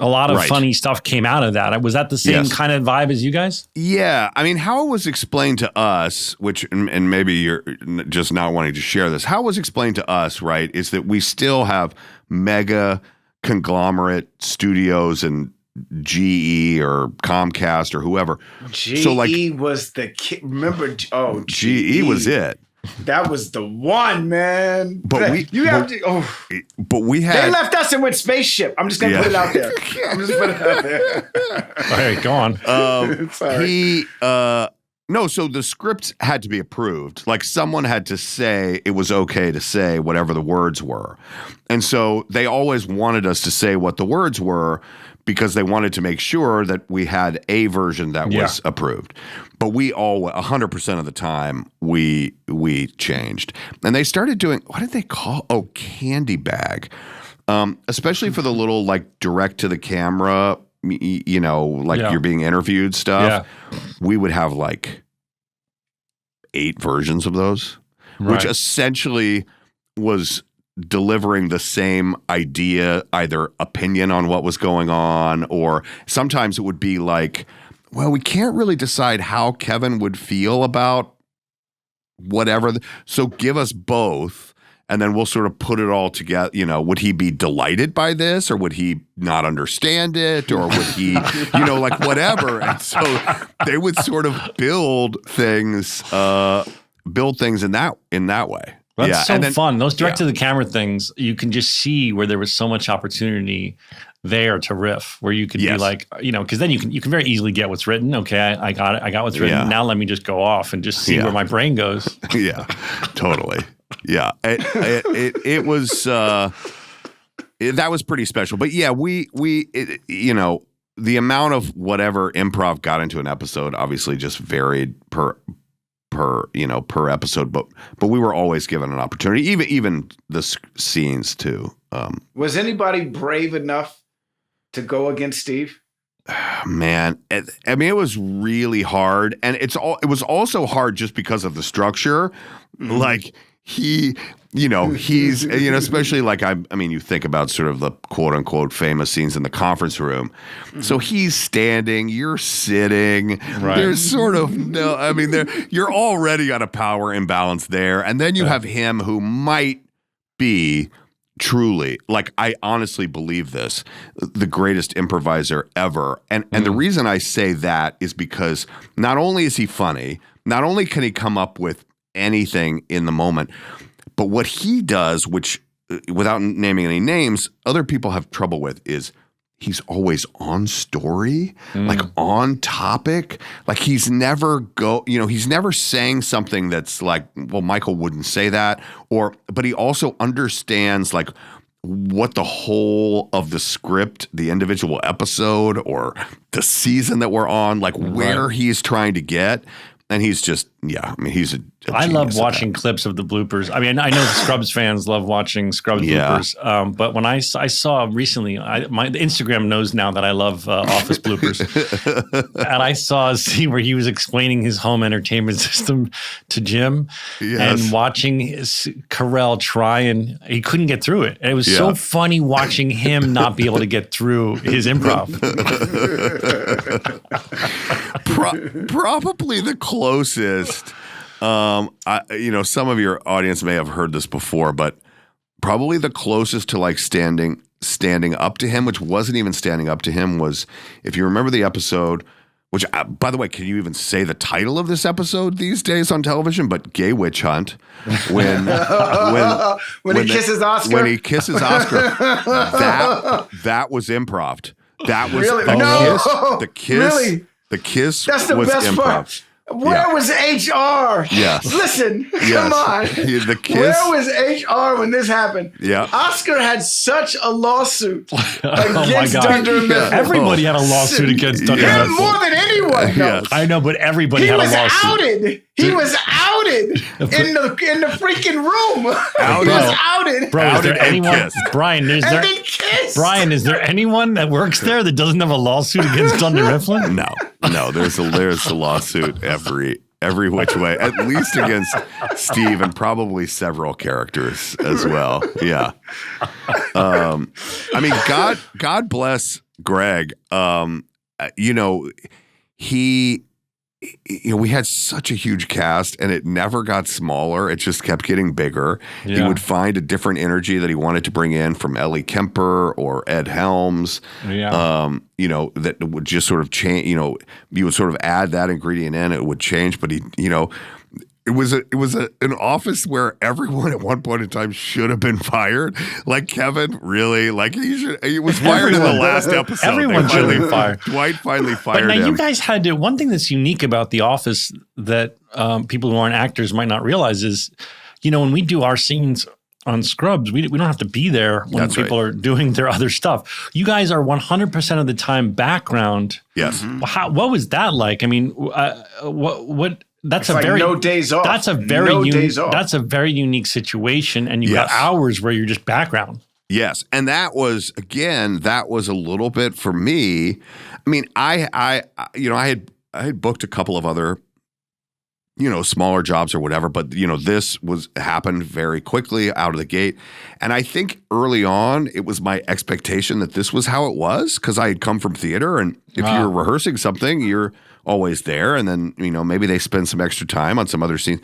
a lot of funny stuff came out of that. Was that the same kind of vibe as you guys? Yeah. I mean, how it was explained to us, which, and maybe you're just not wanting to share this, how it was explained to us, right, is that we still have mega conglomerate studios and GE or Comcast or whoever. GE was the remember? Oh, GE was it. That was the one, man. But we had. They left us and went spaceship. I'm just gonna put it out there. All right, go on. Sorry. No, so the script had to be approved. Like someone had to say it was okay to say whatever the words were. And so they always wanted us to say what the words were because they wanted to make sure that we had a version that was approved. But we all, 100% of the time, we changed. And they started doing, what did they call? Oh, candy bag. Especially for the little like direct to the camera, you're being interviewed stuff. Yeah. We would have like 8 versions of those, which essentially was delivering the same idea, either opinion on what was going on, or sometimes it would be like, well, we can't really decide how Kevin would feel about whatever. So give us both. And then we'll sort of put it all together. Would he be delighted by this, or would he not understand it, or would he, like whatever. And so they would sort of build things in that way. That's so fun. Those direct to the camera things, you can just see where there was so much opportunity there to riff, where you could be like, because then you can very easily get what's written. Okay, I got it. I got what's written. Yeah. Now let me just go off and just see where my brain goes. Yeah, totally. Yeah, it was that was pretty special. But yeah, we the amount of whatever improv got into an episode obviously just varied per episode, but we were always given an opportunity, even the scenes too. Was anybody brave enough to go against Steve? Man, I mean, it was really hard, and it was also hard just because of the structure. Mm-hmm. Like he's especially like I mean, you think about sort of the quote unquote famous scenes in the conference room. Mm-hmm. So he's standing, you're sitting. Right. There's sort of you're already got a power imbalance there, and then you have him who might be truly, like, I honestly believe this, the greatest improviser ever. And the reason I say that is because not only is he funny, not only can he come up with anything in the moment, but what he does, which without naming any names, other people have trouble with, is he's always on story, like on topic. Like he's never he's never saying something that's like, well, Michael wouldn't say that, but he also understands like what the whole of the script, the individual episode or the season that we're on, like where he's trying to get. And he's just, he's a I love watching clips of the bloopers. I mean, I know Scrubs fans love watching Scrubs bloopers. But when I saw recently, my Instagram knows now that I love Office bloopers. And I saw a scene where he was explaining his home entertainment system to Jim and watching Carell try, and he couldn't get through it. And it was so funny watching him not be able to get through his improv. Probably the closest. Some of your audience may have heard this before, but probably the closest to like standing up to him, which wasn't even standing up to him, was, if you remember the episode, which, by the way, can you even say the title of this episode these days on television? But Gay Witch Hunt, when he kisses Oscar. When he kisses Oscar, that was improv. That was really? the kiss. The kiss. That's the was best improv. part. Where was HR? Yes. Listen, Yes. come on. The kiss. Where was HR when this happened? Yeah. Oscar had such a lawsuit against God. Dunder Mifflin. Everybody had a lawsuit against Dunder Yeah. Mifflin. More than anyone knows. Yes. I know, but everybody He had a was lawsuit. outed. He was outed in the freaking room. He was outed. Bro, is Outed there and anyone? kissed. Brian, and then kissed. Brian, is there anyone that works there that doesn't have a lawsuit against Dunder Mifflin? No, there's a lawsuit every which way, at least against Steve and probably several characters as well. Yeah. I mean, God bless Greg. We had such a huge cast and it never got smaller. It just kept getting bigger. Yeah. He would find a different energy that he wanted to bring in from Ellie Kemper or Ed Helms. Yeah. That would just sort of change, you would sort of add that ingredient in, it would change. But it was an office where everyone at one point in time should have been fired. Like Kevin, really, like he was fired in the last episode. Everyone should have been fired. Dwight finally fired But now him. you guys had to. One thing that's unique about The Office that people who aren't actors might not realize is, when we do our scenes on Scrubs, we don't have to be there when That's people are doing their other stuff. You guys are 100% of the time background. Yes. What was that like? I mean, what? That's It's like no days off. That's a very No days off. That's a very unique situation, and you got Yes. hours where you're just background. Yes, and that was a little bit for me. I mean, I had booked a couple of other, smaller jobs or whatever, but this happened very quickly out of the gate, and I think early on it was my expectation that this was how it was because I had come from theater, and if you're rehearsing something, you're always there, and then maybe they spend some extra time on some other scenes,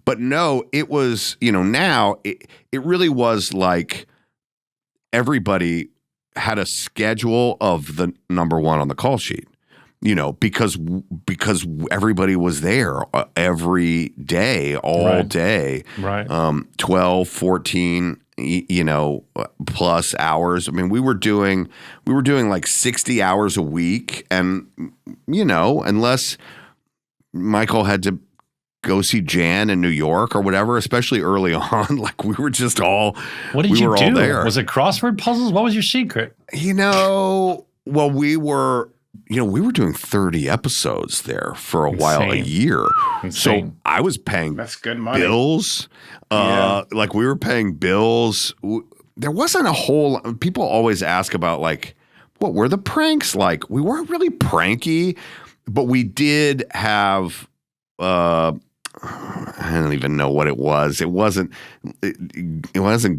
but no, it was now it really was like everybody had a schedule of the number one on the call sheet, because everybody was there every day, all day, Right. 12, 14, plus hours. I mean, we were doing like 60 hours a week, and unless Michael had to go see Jan in New York or whatever, especially early on, like we were just all What did we you were do? all there. Was it crossword puzzles? What was your secret? Well, we were doing 30 episodes there for a while, a year. Insane. So I was paying That's good money. bills. Like we were paying bills. There wasn't a whole, people always ask about like, what were the pranks like? We weren't really pranky, but we did have, I don't even know what it was. It wasn't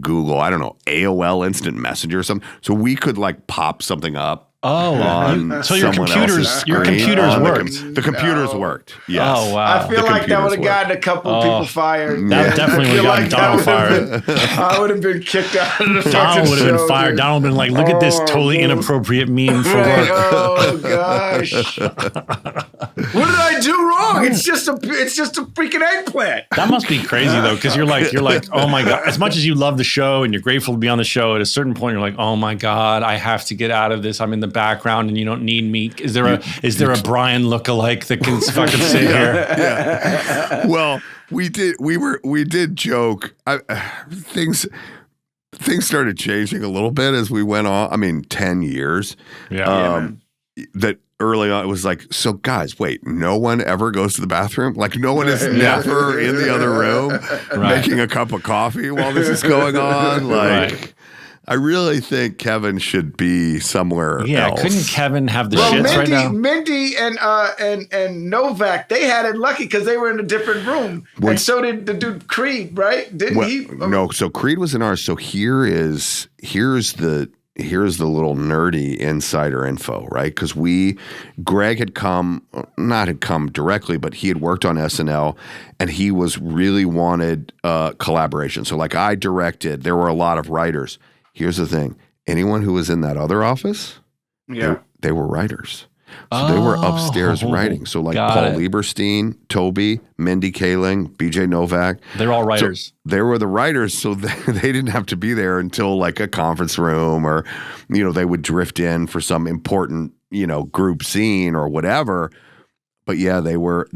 Google. I don't know, AOL Instant Messenger or something. So we could like pop something up. So your computers worked. The computers worked. Yes. Oh wow. I feel like that would have gotten a couple people fired. That definitely would have gotten Donald fired. I would have been kicked out of the fucking Donald would have been show, fired. dude. Donald would have been like, look at this totally inappropriate meme for Right. work. Oh gosh. What did I do wrong? It's just a freaking eggplant. That must be crazy though, because you're like, oh my God. As much as you love the show and you're grateful to be on the show, at a certain point you're like, oh my God, I have to get out of this. I'm in the background and you don't need me. Is there a Brian lookalike that can fucking sit here? Yeah. Well, we did joke. Things started changing a little bit as we went on. I mean, 10 years. Yeah. That early on, it was like, so guys, wait, no one ever goes to the bathroom? Like no one is never in the other room making a cup of coffee while this is going on? Like, I really think Kevin should be somewhere else. Couldn't Kevin have the Well, shits right now? Mindy and Novak, they had it lucky because they were in a different room, and so did the dude Creed, right? Didn't he? No, so Creed was in ours. So here's the little nerdy insider info, right? Because Greg had not come directly, but he had worked on SNL, and he was really wanted collaboration. So like I directed, there were a lot of writers. Here's the thing. Anyone who was in that other office, they were writers. So they were upstairs writing. So like Paul Lieberstein, Toby, Mindy Kaling, BJ Novak. They're all writers. So they were the writers, so they didn't have to be there until like a conference room or, they would drift in for some important, group scene or whatever. But yeah, they would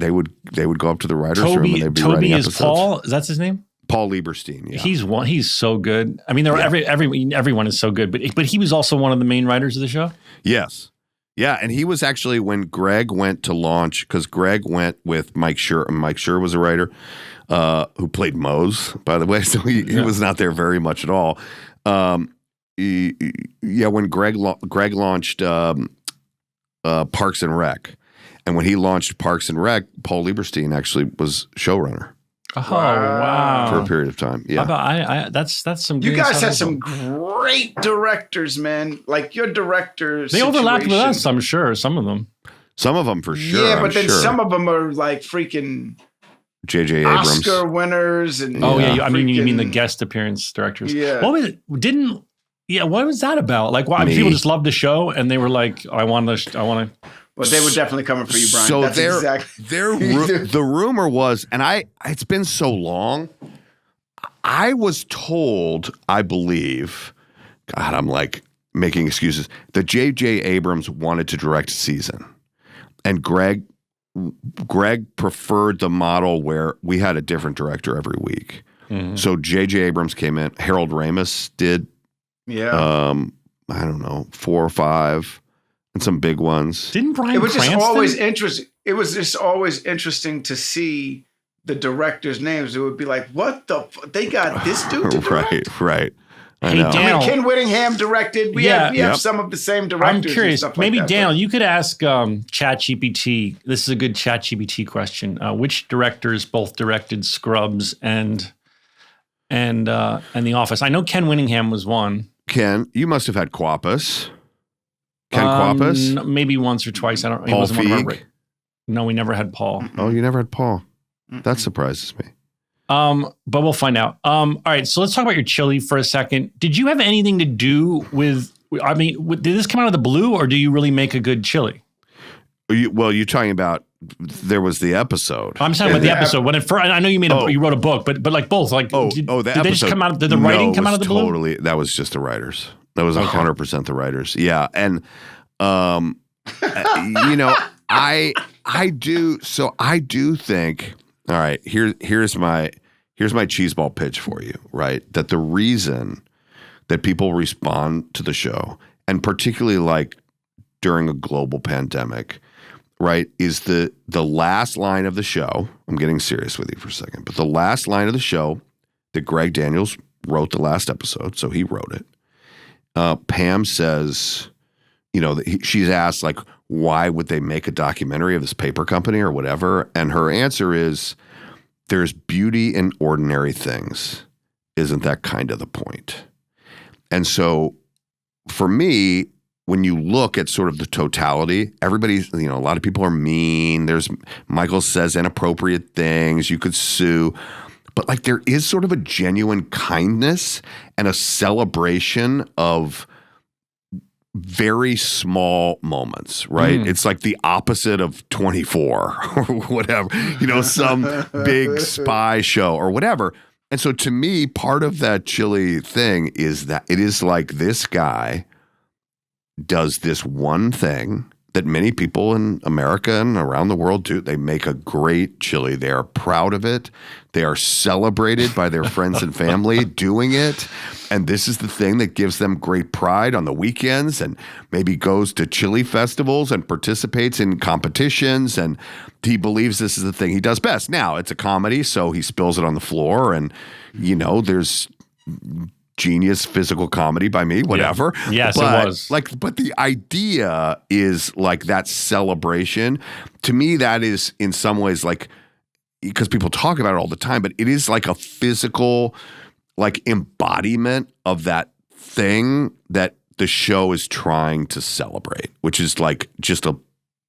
go up to the writers' room and they'd be writing Toby is episodes. Paul. Is that his name? Paul Lieberstein. Yeah. He's so good. I mean, everyone is so good, but he was also one of the main writers of the show. Yes. Yeah, and he was actually when Greg went to launch, because Greg went with Mike Schur. Mike Schur was a writer who played Mose, by the way, so he was not there very much at all. When Greg launched Parks and Rec, and when he launched Parks and Rec, Paul Lieberstein actually was showrunner. Oh wow! For a period of time, yeah. How about that's some. You good guys had stuff. some great directors, man. Like your directors. They overlapped with us, I'm sure. Some of them. Some of them for sure. Yeah, but then some of them are like freaking J.J. Abrams, Oscar winners, and you mean the guest appearance directors? Yeah. What was it? What was that about? Like, why people just loved the show and they were like, I want to. Well, they were definitely coming for you, Brian. So That's exactly. the rumor was, and it's been so long. I was told, I believe, God, I'm like making excuses, that J.J. Abrams wanted to direct a season, and Greg preferred the model where we had a different director every week. Mm-hmm. So J.J. Abrams came in. Harold Ramis did, I don't know, 4 or 5. And some big ones. Didn't Bryan It was just Cranston? always interesting. It was just always interesting to see the directors' names. It would be like, what the? They got this dude to direct? Right. Hey, Daniel. Ken Whittingham directed. We have some of the same directors. I'm curious. And stuff Maybe like that, Daniel, you could ask ChatGPT. This is a good ChatGPT question. Which directors both directed Scrubs and The Office? I know Ken Whittingham was one. Ken, you must have had Quapis. Ken Quapis? Maybe once or twice. I don't. Paul Feig? No, we never had Paul. Oh, you never had Paul. That surprises me. But we'll find out. All right, so let's talk about your chili for a second. Did you have anything to do with? I mean, did this come out of the blue, or do you really make a good chili? You're talking about. There was the episode. I'm talking about the episode. When I know you you wrote a book, but like both. Like, did they just come out? Did the writing come out of the blue? Totally. That was just the writers. That was 100% the writers. Yeah, and I do think. All right, here's my cheeseball pitch for you. Right, that the reason that people respond to the show, and particularly like during a global pandemic, right, is the last line of the show. I'm getting serious with you for a second, but the last line of the show that Greg Daniels wrote the last episode, so he wrote it. Pam says, she's asked, like, why would they make a documentary of this paper company or whatever? And her answer is, there's beauty in ordinary things. Isn't that kind of the point? And so for me, when you look at sort of the totality, everybody's, a lot of people are mean. Michael says inappropriate things. You could sue. But like there is sort of a genuine kindness and a celebration of very small moments, right? It's like the opposite of 24 or whatever, some big spy show or whatever. And so to me, part of that chili thing is that it is like this guy does this one thing that many people in America and around the world do. They make a great chili. They are proud of it. They are celebrated by their friends and family doing it. And this is the thing that gives them great pride on the weekends, and maybe goes to chili festivals and participates in competitions. And he believes this is the thing he does best. Now, it's a comedy, so he spills it on the floor. And, there's genius physical comedy by me, whatever. Yeah. Yes, it was. But the idea is like that celebration. To me, that is in some ways like, because people talk about it all the time, but it is like a physical, like embodiment of that thing that the show is trying to celebrate, which is like just a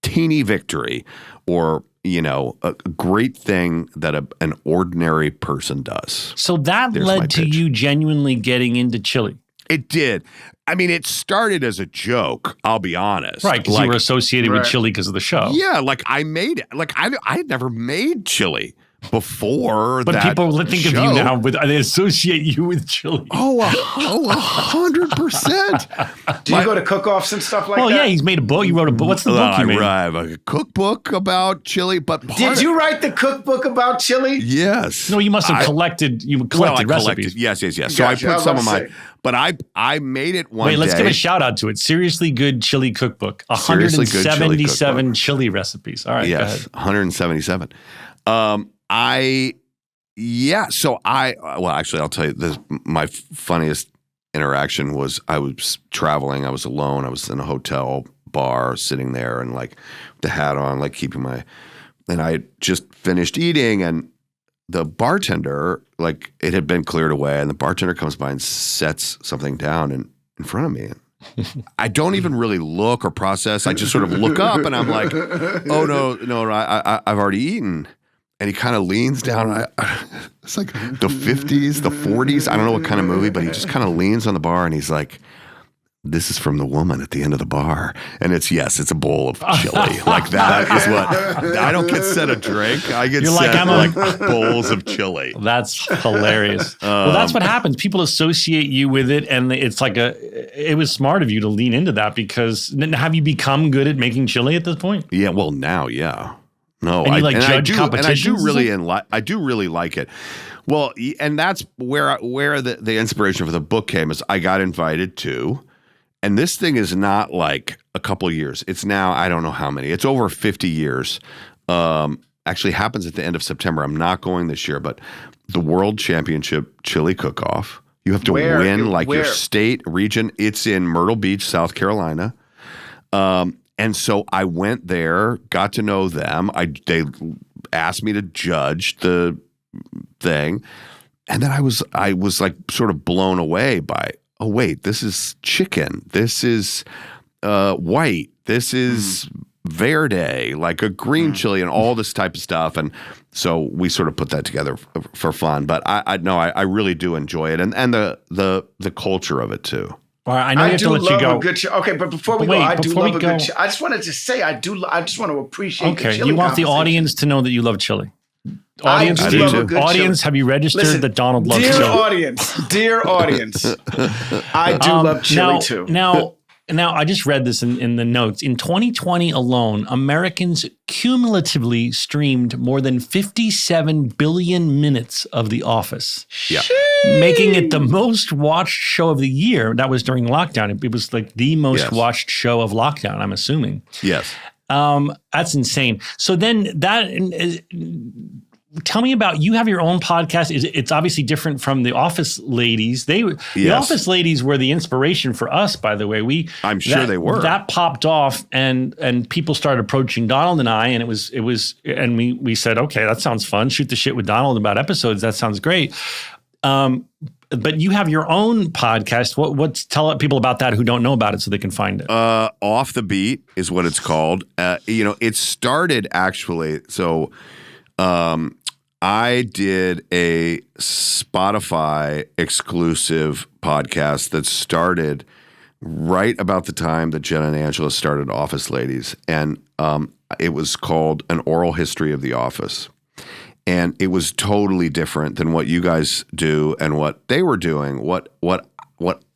teeny victory or, a great thing that an ordinary person does. So that led to you genuinely getting into chili. It did. I mean, it started as a joke, I'll be honest. Right, because you were associated with chili because of the show. Yeah, like I made it. Like I had never made chili before But that people think show. of you now they associate you with chili. Oh, 100%. Do you go to cook-offs and stuff like Oh that? yeah, he's made a book. You wrote a book. What's the book you made? I have a cookbook about chili, but Did you write the cookbook about chili? Yes. No, you must have collected recipes. Yes. So I Gotcha. put some of Let's my, but I made it one Wait, let's day. give a shout out to it. Seriously Good Chili Cookbook. Seriously Good Chili 177 Cookbook. chili recipes. All right, go ahead. 177. So actually, I'll tell you this. My funniest interaction was I was traveling. I was alone. I was in a hotel bar sitting there and like the hat on, like and I had just finished eating and the bartender, like it had been cleared away and the bartender comes by and sets something down in front of me. I don't even really look or process. I just sort of look up and I'm like, oh no, I've already eaten. And he kind of leans down. It's like the 50s, the 40s. I don't know what kind of movie, but he just kind of leans on the bar and he's like, this is from the woman at the end of the bar. And it's a bowl of chili. Like that is what, I don't get sent a drink. I get sent bowls of chili. That's hilarious. Well, that's what happens. People associate you with it. And it's like it was smart of you to lean into that because have you become good at making chili at this point? Yeah. Well, now, yeah. No, and you judge competitions? I do really like it. Well, and that's where the inspiration for the book came is I got invited to, and this thing is not like a couple of years. It's now, I don't know how many. It's over 50 years. Actually happens at the end of September. I'm not going this year, but the World Championship Chili Cook-Off. You have to win your state, region. It's in Myrtle Beach, South Carolina. And so I went there, got to know them. They asked me to judge the thing. And then I was like sort of blown away by, oh, wait, this is chicken. This is white. This is verde, like a green chili and all this type of stuff. And so we sort of put that together for fun. But I really do enjoy it. And the culture of it too. All right, I know you have to let you go. A good okay, but before we go, I do love a good chili. I just wanted to say I just want to appreciate the chili. You want the audience to know that you love chili. Audience, have you registered that Donald loves chili? Dear audience, I do love chili too. Now, I just read this in the notes. In 2020 alone, Americans cumulatively streamed more than 57 billion minutes of The Office. Yeah. Making it the most watched show of the year. That was during lockdown. It was like the most watched show of lockdown, I'm assuming. Yes. That's insane. So then tell me about, you have your own podcast. It's obviously different from the Office Ladies. The Office Ladies were the inspiration for us, by the way. I'm sure they were. That popped off and people started approaching Donald and I, and we said, okay, that sounds fun. Shoot the shit with Donald about episodes. That sounds great. But you have your own podcast. Tell people about that who don't know about it so they can find it. Off the Beat is what it's called. It started actually. So, I did a Spotify exclusive podcast that started right about the time that Jen and Angela started Office Ladies. And it was called An Oral History of the Office. And it was totally different than what you guys do and what they were doing. What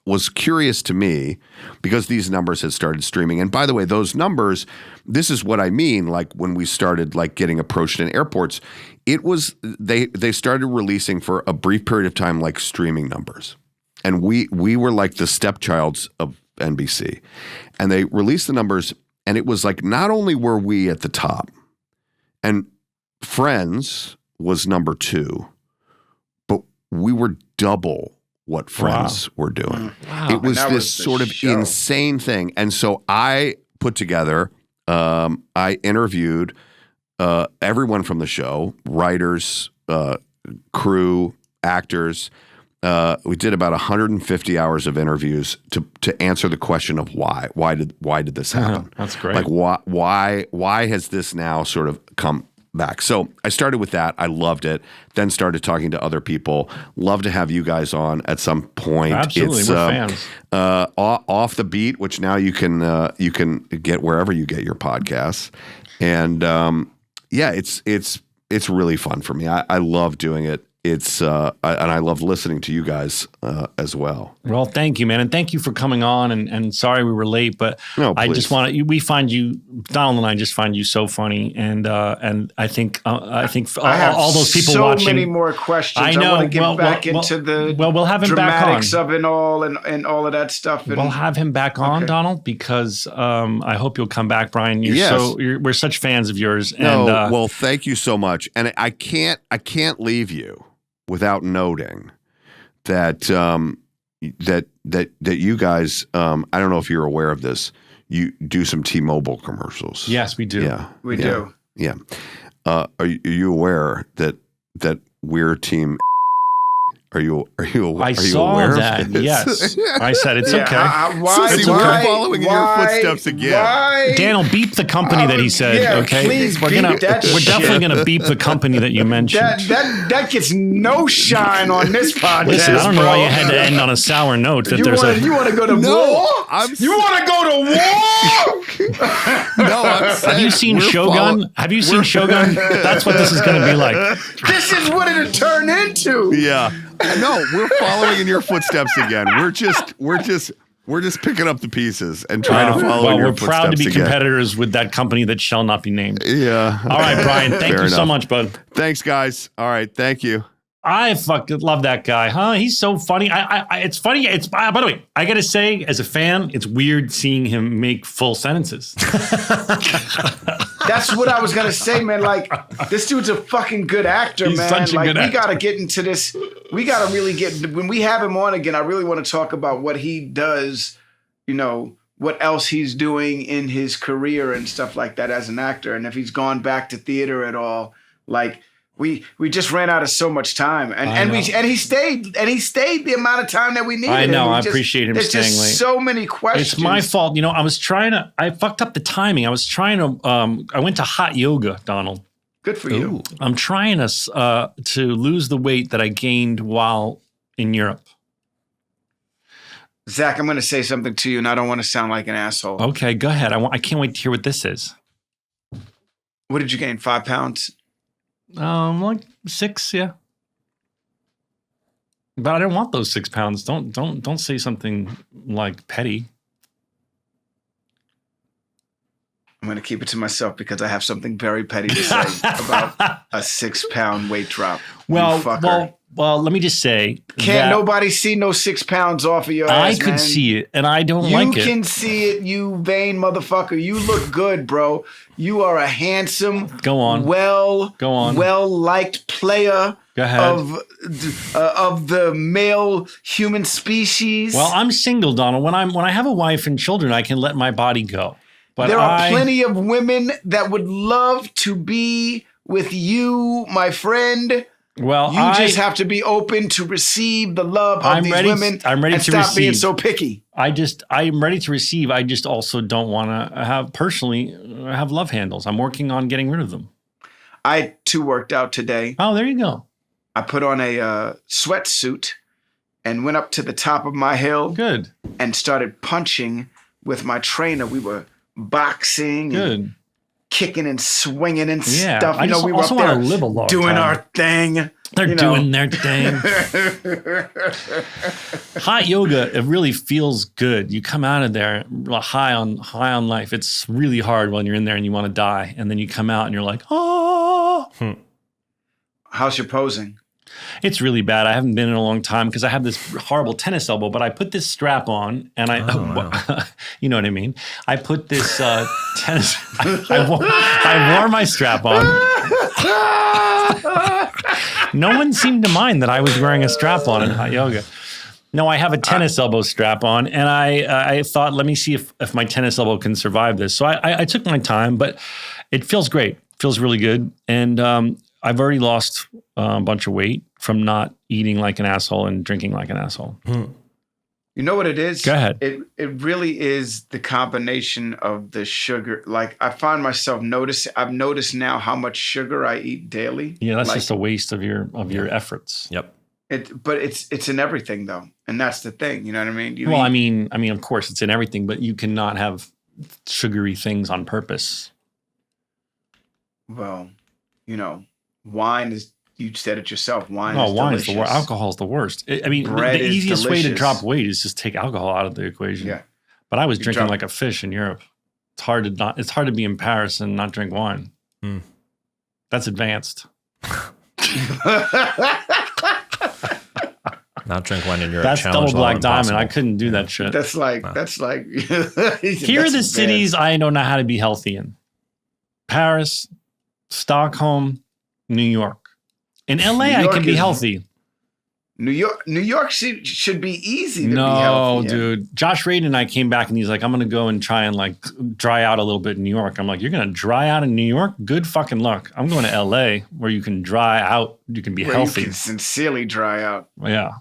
was curious to me, because these numbers had started streaming. And by the way, those numbers, this is what I mean, like when we started like getting approached in airports, it was, they started releasing for a brief period of time like streaming numbers. And we were like the stepchilds of NBC. And they released the numbers, and it was like, not only were we at the top, and Friends was number 2, but we were double what Friends were doing. Wow. It was this sort of insane thing. And so I put together, I interviewed everyone from the show, writers, crew, actors. We did about 150 hours of interviews to answer the question of why. Why did this happen? That's great. Like why has this now sort of come back? So I started with that. I loved it. Then started talking to other people. Love to have you guys on at some point. Absolutely, we're fans. Off the Beat, which now you can get wherever you get your podcasts. And it's it's really fun for me. I love doing it. It's and I love listening to you guys as well. Well, thank you, man, and thank you for coming on. And sorry we were late, but No, I please. just want to. We find you, Donald and I, just find you so funny, and I think I have all those people so watching. many more questions. I know. want to get back into the we'll have him back on. dramatics of it all and all of that stuff. And We'll have him back on, Okay. Donald, because I hope you'll come back, Brian. Yes. We're such fans of yours. No, and, well, thank you so much. And I can't leave you without noting that that you guys, I don't know if you're aware of this, you do some T-Mobile commercials. yes, we do. Yeah. we yeah, do. Yeah. Are you aware that we're team? Are you I saw aware that. of this? Yes, I said it's Yeah, okay. why? See, we're why? following in your why- footsteps again. Why? Daniel, beep the company that he said. Yeah, okay, please we're beep that we're shit. definitely gonna beep the company that you mentioned. That gets no shine on this podcast. Listen, I don't know bro. why you had to end on a sour note. That You want to go to No, war? I'm You want to go to war? No, I'm saying Have you seen we're Shogun? Have you seen Shogun? That's what this is going to be like. This is what it'll turn into. Yeah. No, we're following in your footsteps again. We're just picking up the pieces and trying to follow well, in your we're proud to be footsteps again. competitors with that company that shall not be named. Yeah. All right, Brian. Thank Fair you so enough. much, bud. Thanks, guys. All right. Thank you. I fucking love that guy, huh? He's so funny. It's funny. By the way, I gotta say, as a fan, it's weird seeing him make full sentences. That's what I was gonna say, man. Like, this dude's a fucking good actor, He's man. such a Like, good we actor. gotta get into this. We gotta really get when we have him on again. I really want to talk about what he does. You know, what else he's doing in his career and stuff like that as an actor, and if he's gone back to theater at all. Like, we just ran out of so much time, and he stayed the amount of time that we needed. I know. And we I just- appreciate him there's staying just late. so many questions. It's my fault. You know, I fucked up the timing. I was trying to, I went to hot yoga, Donald. Good for you. I'm trying to lose the weight that I gained while in Europe. Zach, I'm going to say something to you, and I don't want to sound like an asshole. Okay, go ahead. I can't wait to hear what this is. What did you gain? 5 pounds? Like 6, yeah. But I don't want those 6 pounds. Don't say something like petty. I'm going to keep it to myself because I have something very petty to say about a 6 pound weight drop. You fucker. Well, let me just say, Can't that nobody see no 6 pounds off of your I ass, could man. see it, and I don't You like it. can see it, you vain motherfucker. You look good, bro. You are a handsome, Go on. Go on. well-liked player Go ahead. of the male human species. Well, I'm single, Donald. When I have a wife and children, I can let my body go. But there are plenty of women that would love to be with you, my friend. Well, You just have to be open to receive the love of I'm these ready- women I'm ready and to stop being receive. so picky. I'm ready to receive. I just also don't want to have love handles. I'm working on getting rid of them. I too worked out today. Oh, there you go. I put on a sweatsuit and went up to the top of my hill Good. and started punching with my trainer. We were boxing and Good. kicking and swinging and Yeah. stuff. I just We were also up there want to live a long doing time. our thing. They're you know. doing their thing. Hot yoga, it really feels good. You come out of there high on life. It's really hard when you're in there and you want to die, and then you come out and you're like, oh. How's your posing? It's really bad. I haven't been in a long time because I have this horrible tennis elbow, but I put this strap on and you know what I mean? I put this tennis, I wore my strap on. No one seemed to mind that I was wearing a strap on in hot yoga. No, I have a tennis elbow strap on, and I thought, let me see if my tennis elbow can survive this. So I took my time, but it feels great. It feels really good. And I've already lost a bunch of weight from not eating like an asshole and drinking like an asshole. You know what it is? Go ahead. It really is the combination of the sugar. Like, I find myself I've noticed now how much sugar I eat daily. Yeah, that's Like, just a waste of your efforts. Yep. But it's in everything though, and that's the thing. You know what I mean? Well, I mean, of course, it's in everything, but you cannot have sugary things on purpose. Well, you know, Wine is, you said it yourself. Wine is wine delicious. is the worst. Alcohol is the worst. I mean, Bread the is easiest way to delicious. drop weight is just take alcohol out of the equation. Yeah. But I was drinking drop- like a fish in Europe. It's hard to be in Paris and not drink wine. Hmm. That's advanced. Not drink wine in Europe. That's Challenge double law black diamond. I impossible. couldn't do that shit. That's like. Here are the cities I don't know how to be healthy in: Paris, Stockholm, New York. In LA, New I York can be is- healthy. New York should be easy to be No, healthy in. dude. Josh Radin and I came back and he's like, I'm going to go and try and like dry out a little bit in New York. I'm like, you're going to dry out in New York? Good fucking luck. I'm going to LA where you can dry out. You can be Where healthy. you can sincerely dry out. Yeah.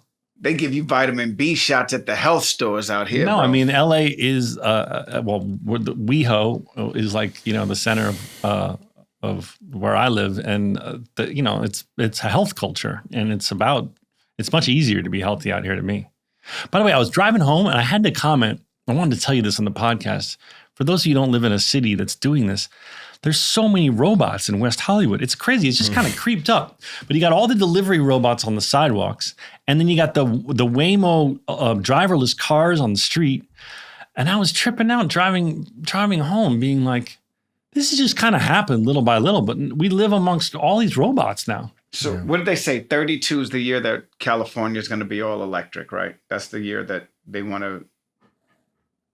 They give you vitamin B shots at the health stores out here. No, bro. I mean, LA is, WeHo is like, the center of where I live. And, it's a health culture and it's much easier to be healthy out here to me. By the way, I was driving home and I had to comment. I wanted to tell you this on the podcast. For those of you who don't live in a city that's doing this, there's so many robots in West Hollywood. It's crazy. It's just kind of creeped up. But you got all the delivery robots on the sidewalks. And then you got the Waymo driverless cars on the street. And I was tripping out driving home being like, this has just kind of happened little by little. But we live amongst all these robots now. So what did they say? 32 is the year that California is going to be all electric, right? That's the year that they want to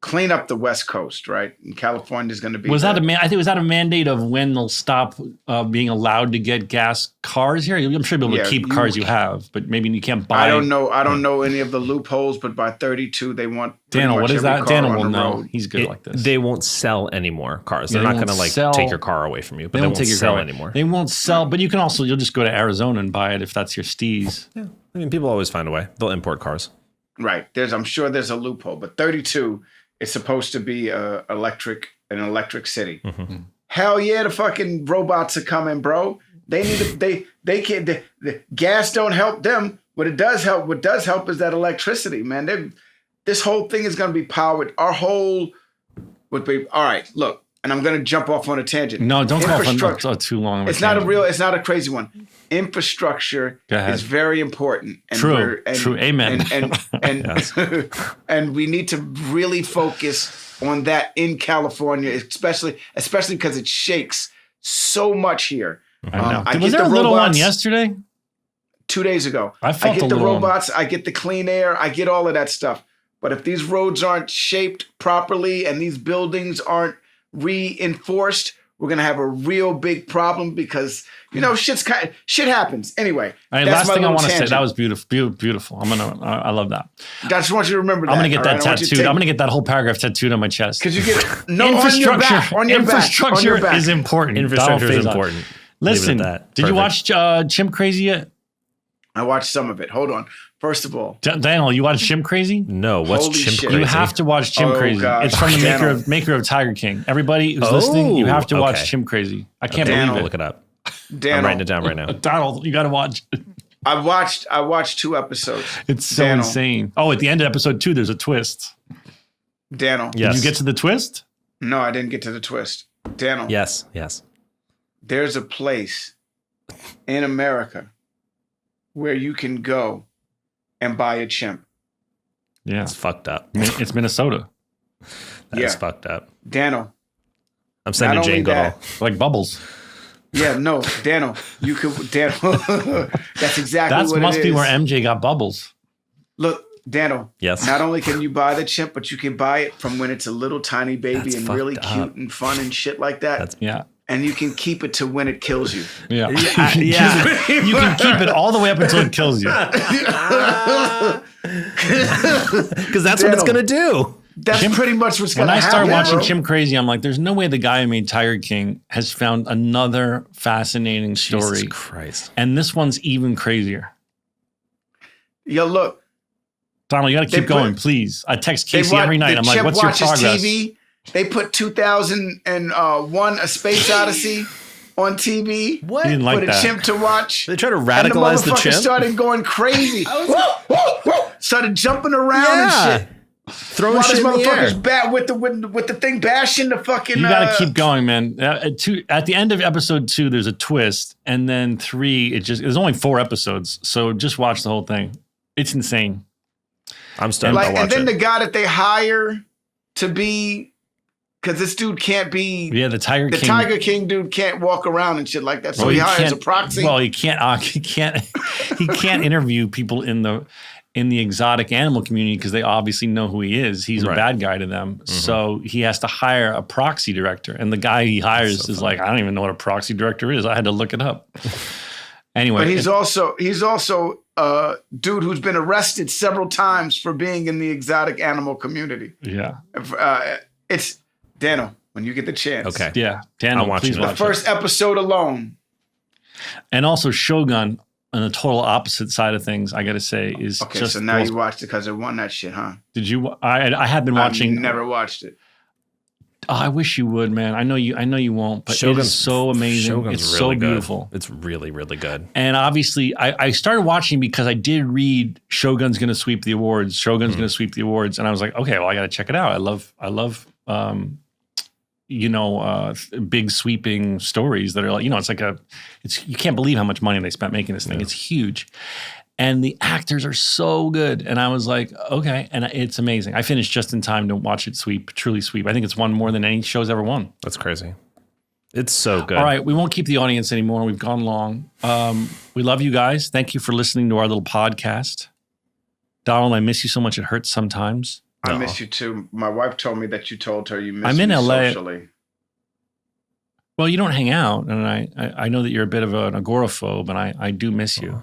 clean up the West Coast, right? And California is going to be. I think was that a mandate of when they'll stop being allowed to get gas cars here? I'm sure you'll be able to keep cars you have, but maybe you can't buy. I don't know any of the loopholes, but by 32 they want. Daniel, what is that? Daniel will know. Road. He's good like this. They won't sell any more cars. They're not going to take your car away from you, but they won't sell anymore. They won't sell, but you'll just go to Arizona and buy it if that's your steez. Yeah. I mean, people always find a way. They'll import cars. Right. I'm sure there's a loophole, but 32 is supposed to be an electric city. Mm-hmm. Hell yeah, the fucking robots are coming, bro. They need to, they can't, the gas don't help them. What does help is that electricity, man. This whole thing is going to be powered. Our whole would be, all right, look, and I'm going to jump off on a tangent. No, don't go off on too long. It's not a crazy one. Infrastructure is very important. And True. Amen. And we need to really focus on that in California, especially because it shakes so much here. I know. Was there a little one yesterday? 2 days ago. I get the robots, I get the clean air, I get all of that stuff. But if these roads aren't shaped properly and these buildings aren't reinforced, we're gonna have a real big problem because shit happens. Anyway, right, that's last thing I want to say. tangent. That was beautiful. I love that. I just want you to remember that. I'm gonna get that right? tattooed. I'm gonna get that whole paragraph tattooed on my chest. Because you get infrastructure. On your back. Infrastructure is important. Infrastructure is important. Listen, did you watch Chimp Crazy yet? I watched some of it. Hold on. First of all, Daniel, you watched Chimp Crazy? No. What's Holy Chimp shit. Crazy? You have to watch Chimp Crazy. gosh. It's from the Daniel. maker of Tiger King. Everybody who's listening, you have to watch okay. Chimp Crazy. I can't Daniel. believe it. Look it up. I'm Daniel, writing it down right now. Donald, you got to watch. I watched 2 episodes. It's so Daniel. insane. Oh, at the end of episode 2, there's a twist. Daniel. Yes. Did you get to the twist? No, I didn't get to the twist. Daniel. Yes. There's a place in America where you can go and buy a chimp. Yeah. It's fucked up. It's Minnesota. That's fucked up. Daniel. I'm sending Not only Jane Goodall. that- Like Bubbles. Yeah, no, Daniel. You could, Daniel. That's exactly That what must it be is. where MJ got Bubbles. Look, Daniel. Yes. Not only can you buy the chimp, but you can buy it from when it's a little tiny baby That's and really fucked cute up. and fun and shit like that. Yeah. And you can keep it to when it kills you. Yeah. Yeah. You can keep it all the way up until it kills you. Because that's what it's going to do. That's pretty much what's going When to I happen. started watching bro. Chimp Crazy, I'm like, there's no way the guy who made Tiger King has found another fascinating story. Jesus Christ. And this one's even crazier. Yo, look. Donald, you got to keep They put- going, please. I text They Casey watch- every night. the I'm like, chimp what's your watches progress? TV. They put 2001 A Space Odyssey on TV. What? He didn't like for the that. chimp to watch. They try to And radicalize the motherfucker chimp? started going crazy. Whoa, whoa, whoa. Started jumping around Yeah. and shit. Throwing While shit this in the air. motherfucker's with the thing bashing the fucking. You got to keep going, man. At the end of episode 2, there's a twist, and then 3, there's only 4 episodes, so just watch the whole thing. It's insane. I'm stunned. Like, and then the guy that they hire to be, because this dude can't be. Yeah, the Tiger King. Tiger King dude can't walk around and shit like that, so he hires a proxy. Well, he can't. He can't interview people in the exotic animal community because they obviously know who he is. He's a bad guy to them. Mm-hmm. So he has to hire a proxy director. And the guy he hires is like, I don't even know what a proxy director is. I had to look it up. Anyway. But he's also a dude who's been arrested several times for being in the exotic animal community. Yeah. It's Daniel, when you get the chance. Okay. Yeah. Daniel, please watch the first episode alone. And also Shogun, on the total opposite side of things, I got to say, is okay. Just so now you watched it because it won that shit, huh? Did you? I have been watching. I've never watched it. Oh, I wish you would, man. I know you won't, but it is so amazing. Shogun's it's really so beautiful. Good. It's really, really good. And obviously, I started watching because I did read Shogun's going to sweep the awards. Shogun's going to sweep the awards, and I was like, okay, well, I got to check it out. I love. Big sweeping stories that are like, you can't believe how much money they spent making this thing. Yeah. It's huge. And the actors are so good. And I was like, okay. And it's amazing. I finished just in time to watch it truly sweep. I think it's won more than any show's ever won. That's crazy. It's so good. All right. We won't keep the audience anymore. We've gone long. We love you guys. Thank you for listening to our little podcast. Donald, I miss you so much. It hurts sometimes. I miss you too. My wife told me that you told her you miss me I'm in LA. socially. Well, you don't hang out, and I know that you're a bit of an agoraphobe, and I do miss you.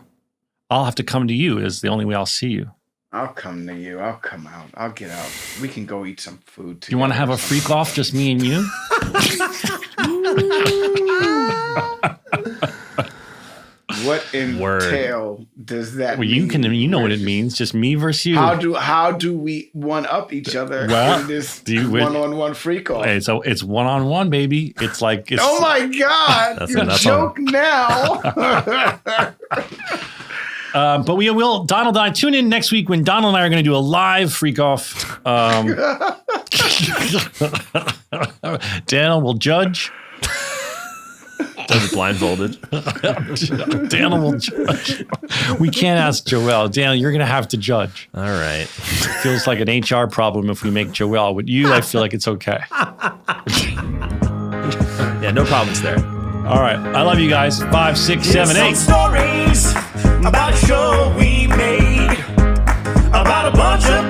I'll have to come to you is the only way I'll see you. I'll come to you. I'll come out. I'll get out. We can go eat some food together. You want to have a freak off, just me and you? What entail does that mean? You know what it means. Just me versus you. How do we one up each other in this one-on-one freak off? It's one-on-one, baby. It's like oh my God! You joke now. But we will. Donald and I tune in next week when Donald and I are going to do a live freak off. Daniel will judge. Does it blindfolded. Daniel will judge. We can't ask Joelle. Daniel, you're going to have to judge. All right. Feels like an HR problem if we make Joelle. With you, I feel like it's okay. Yeah, no problems there. All right. I love you guys. 5, 6, 7, 8. Stories about a show we made about a bunch of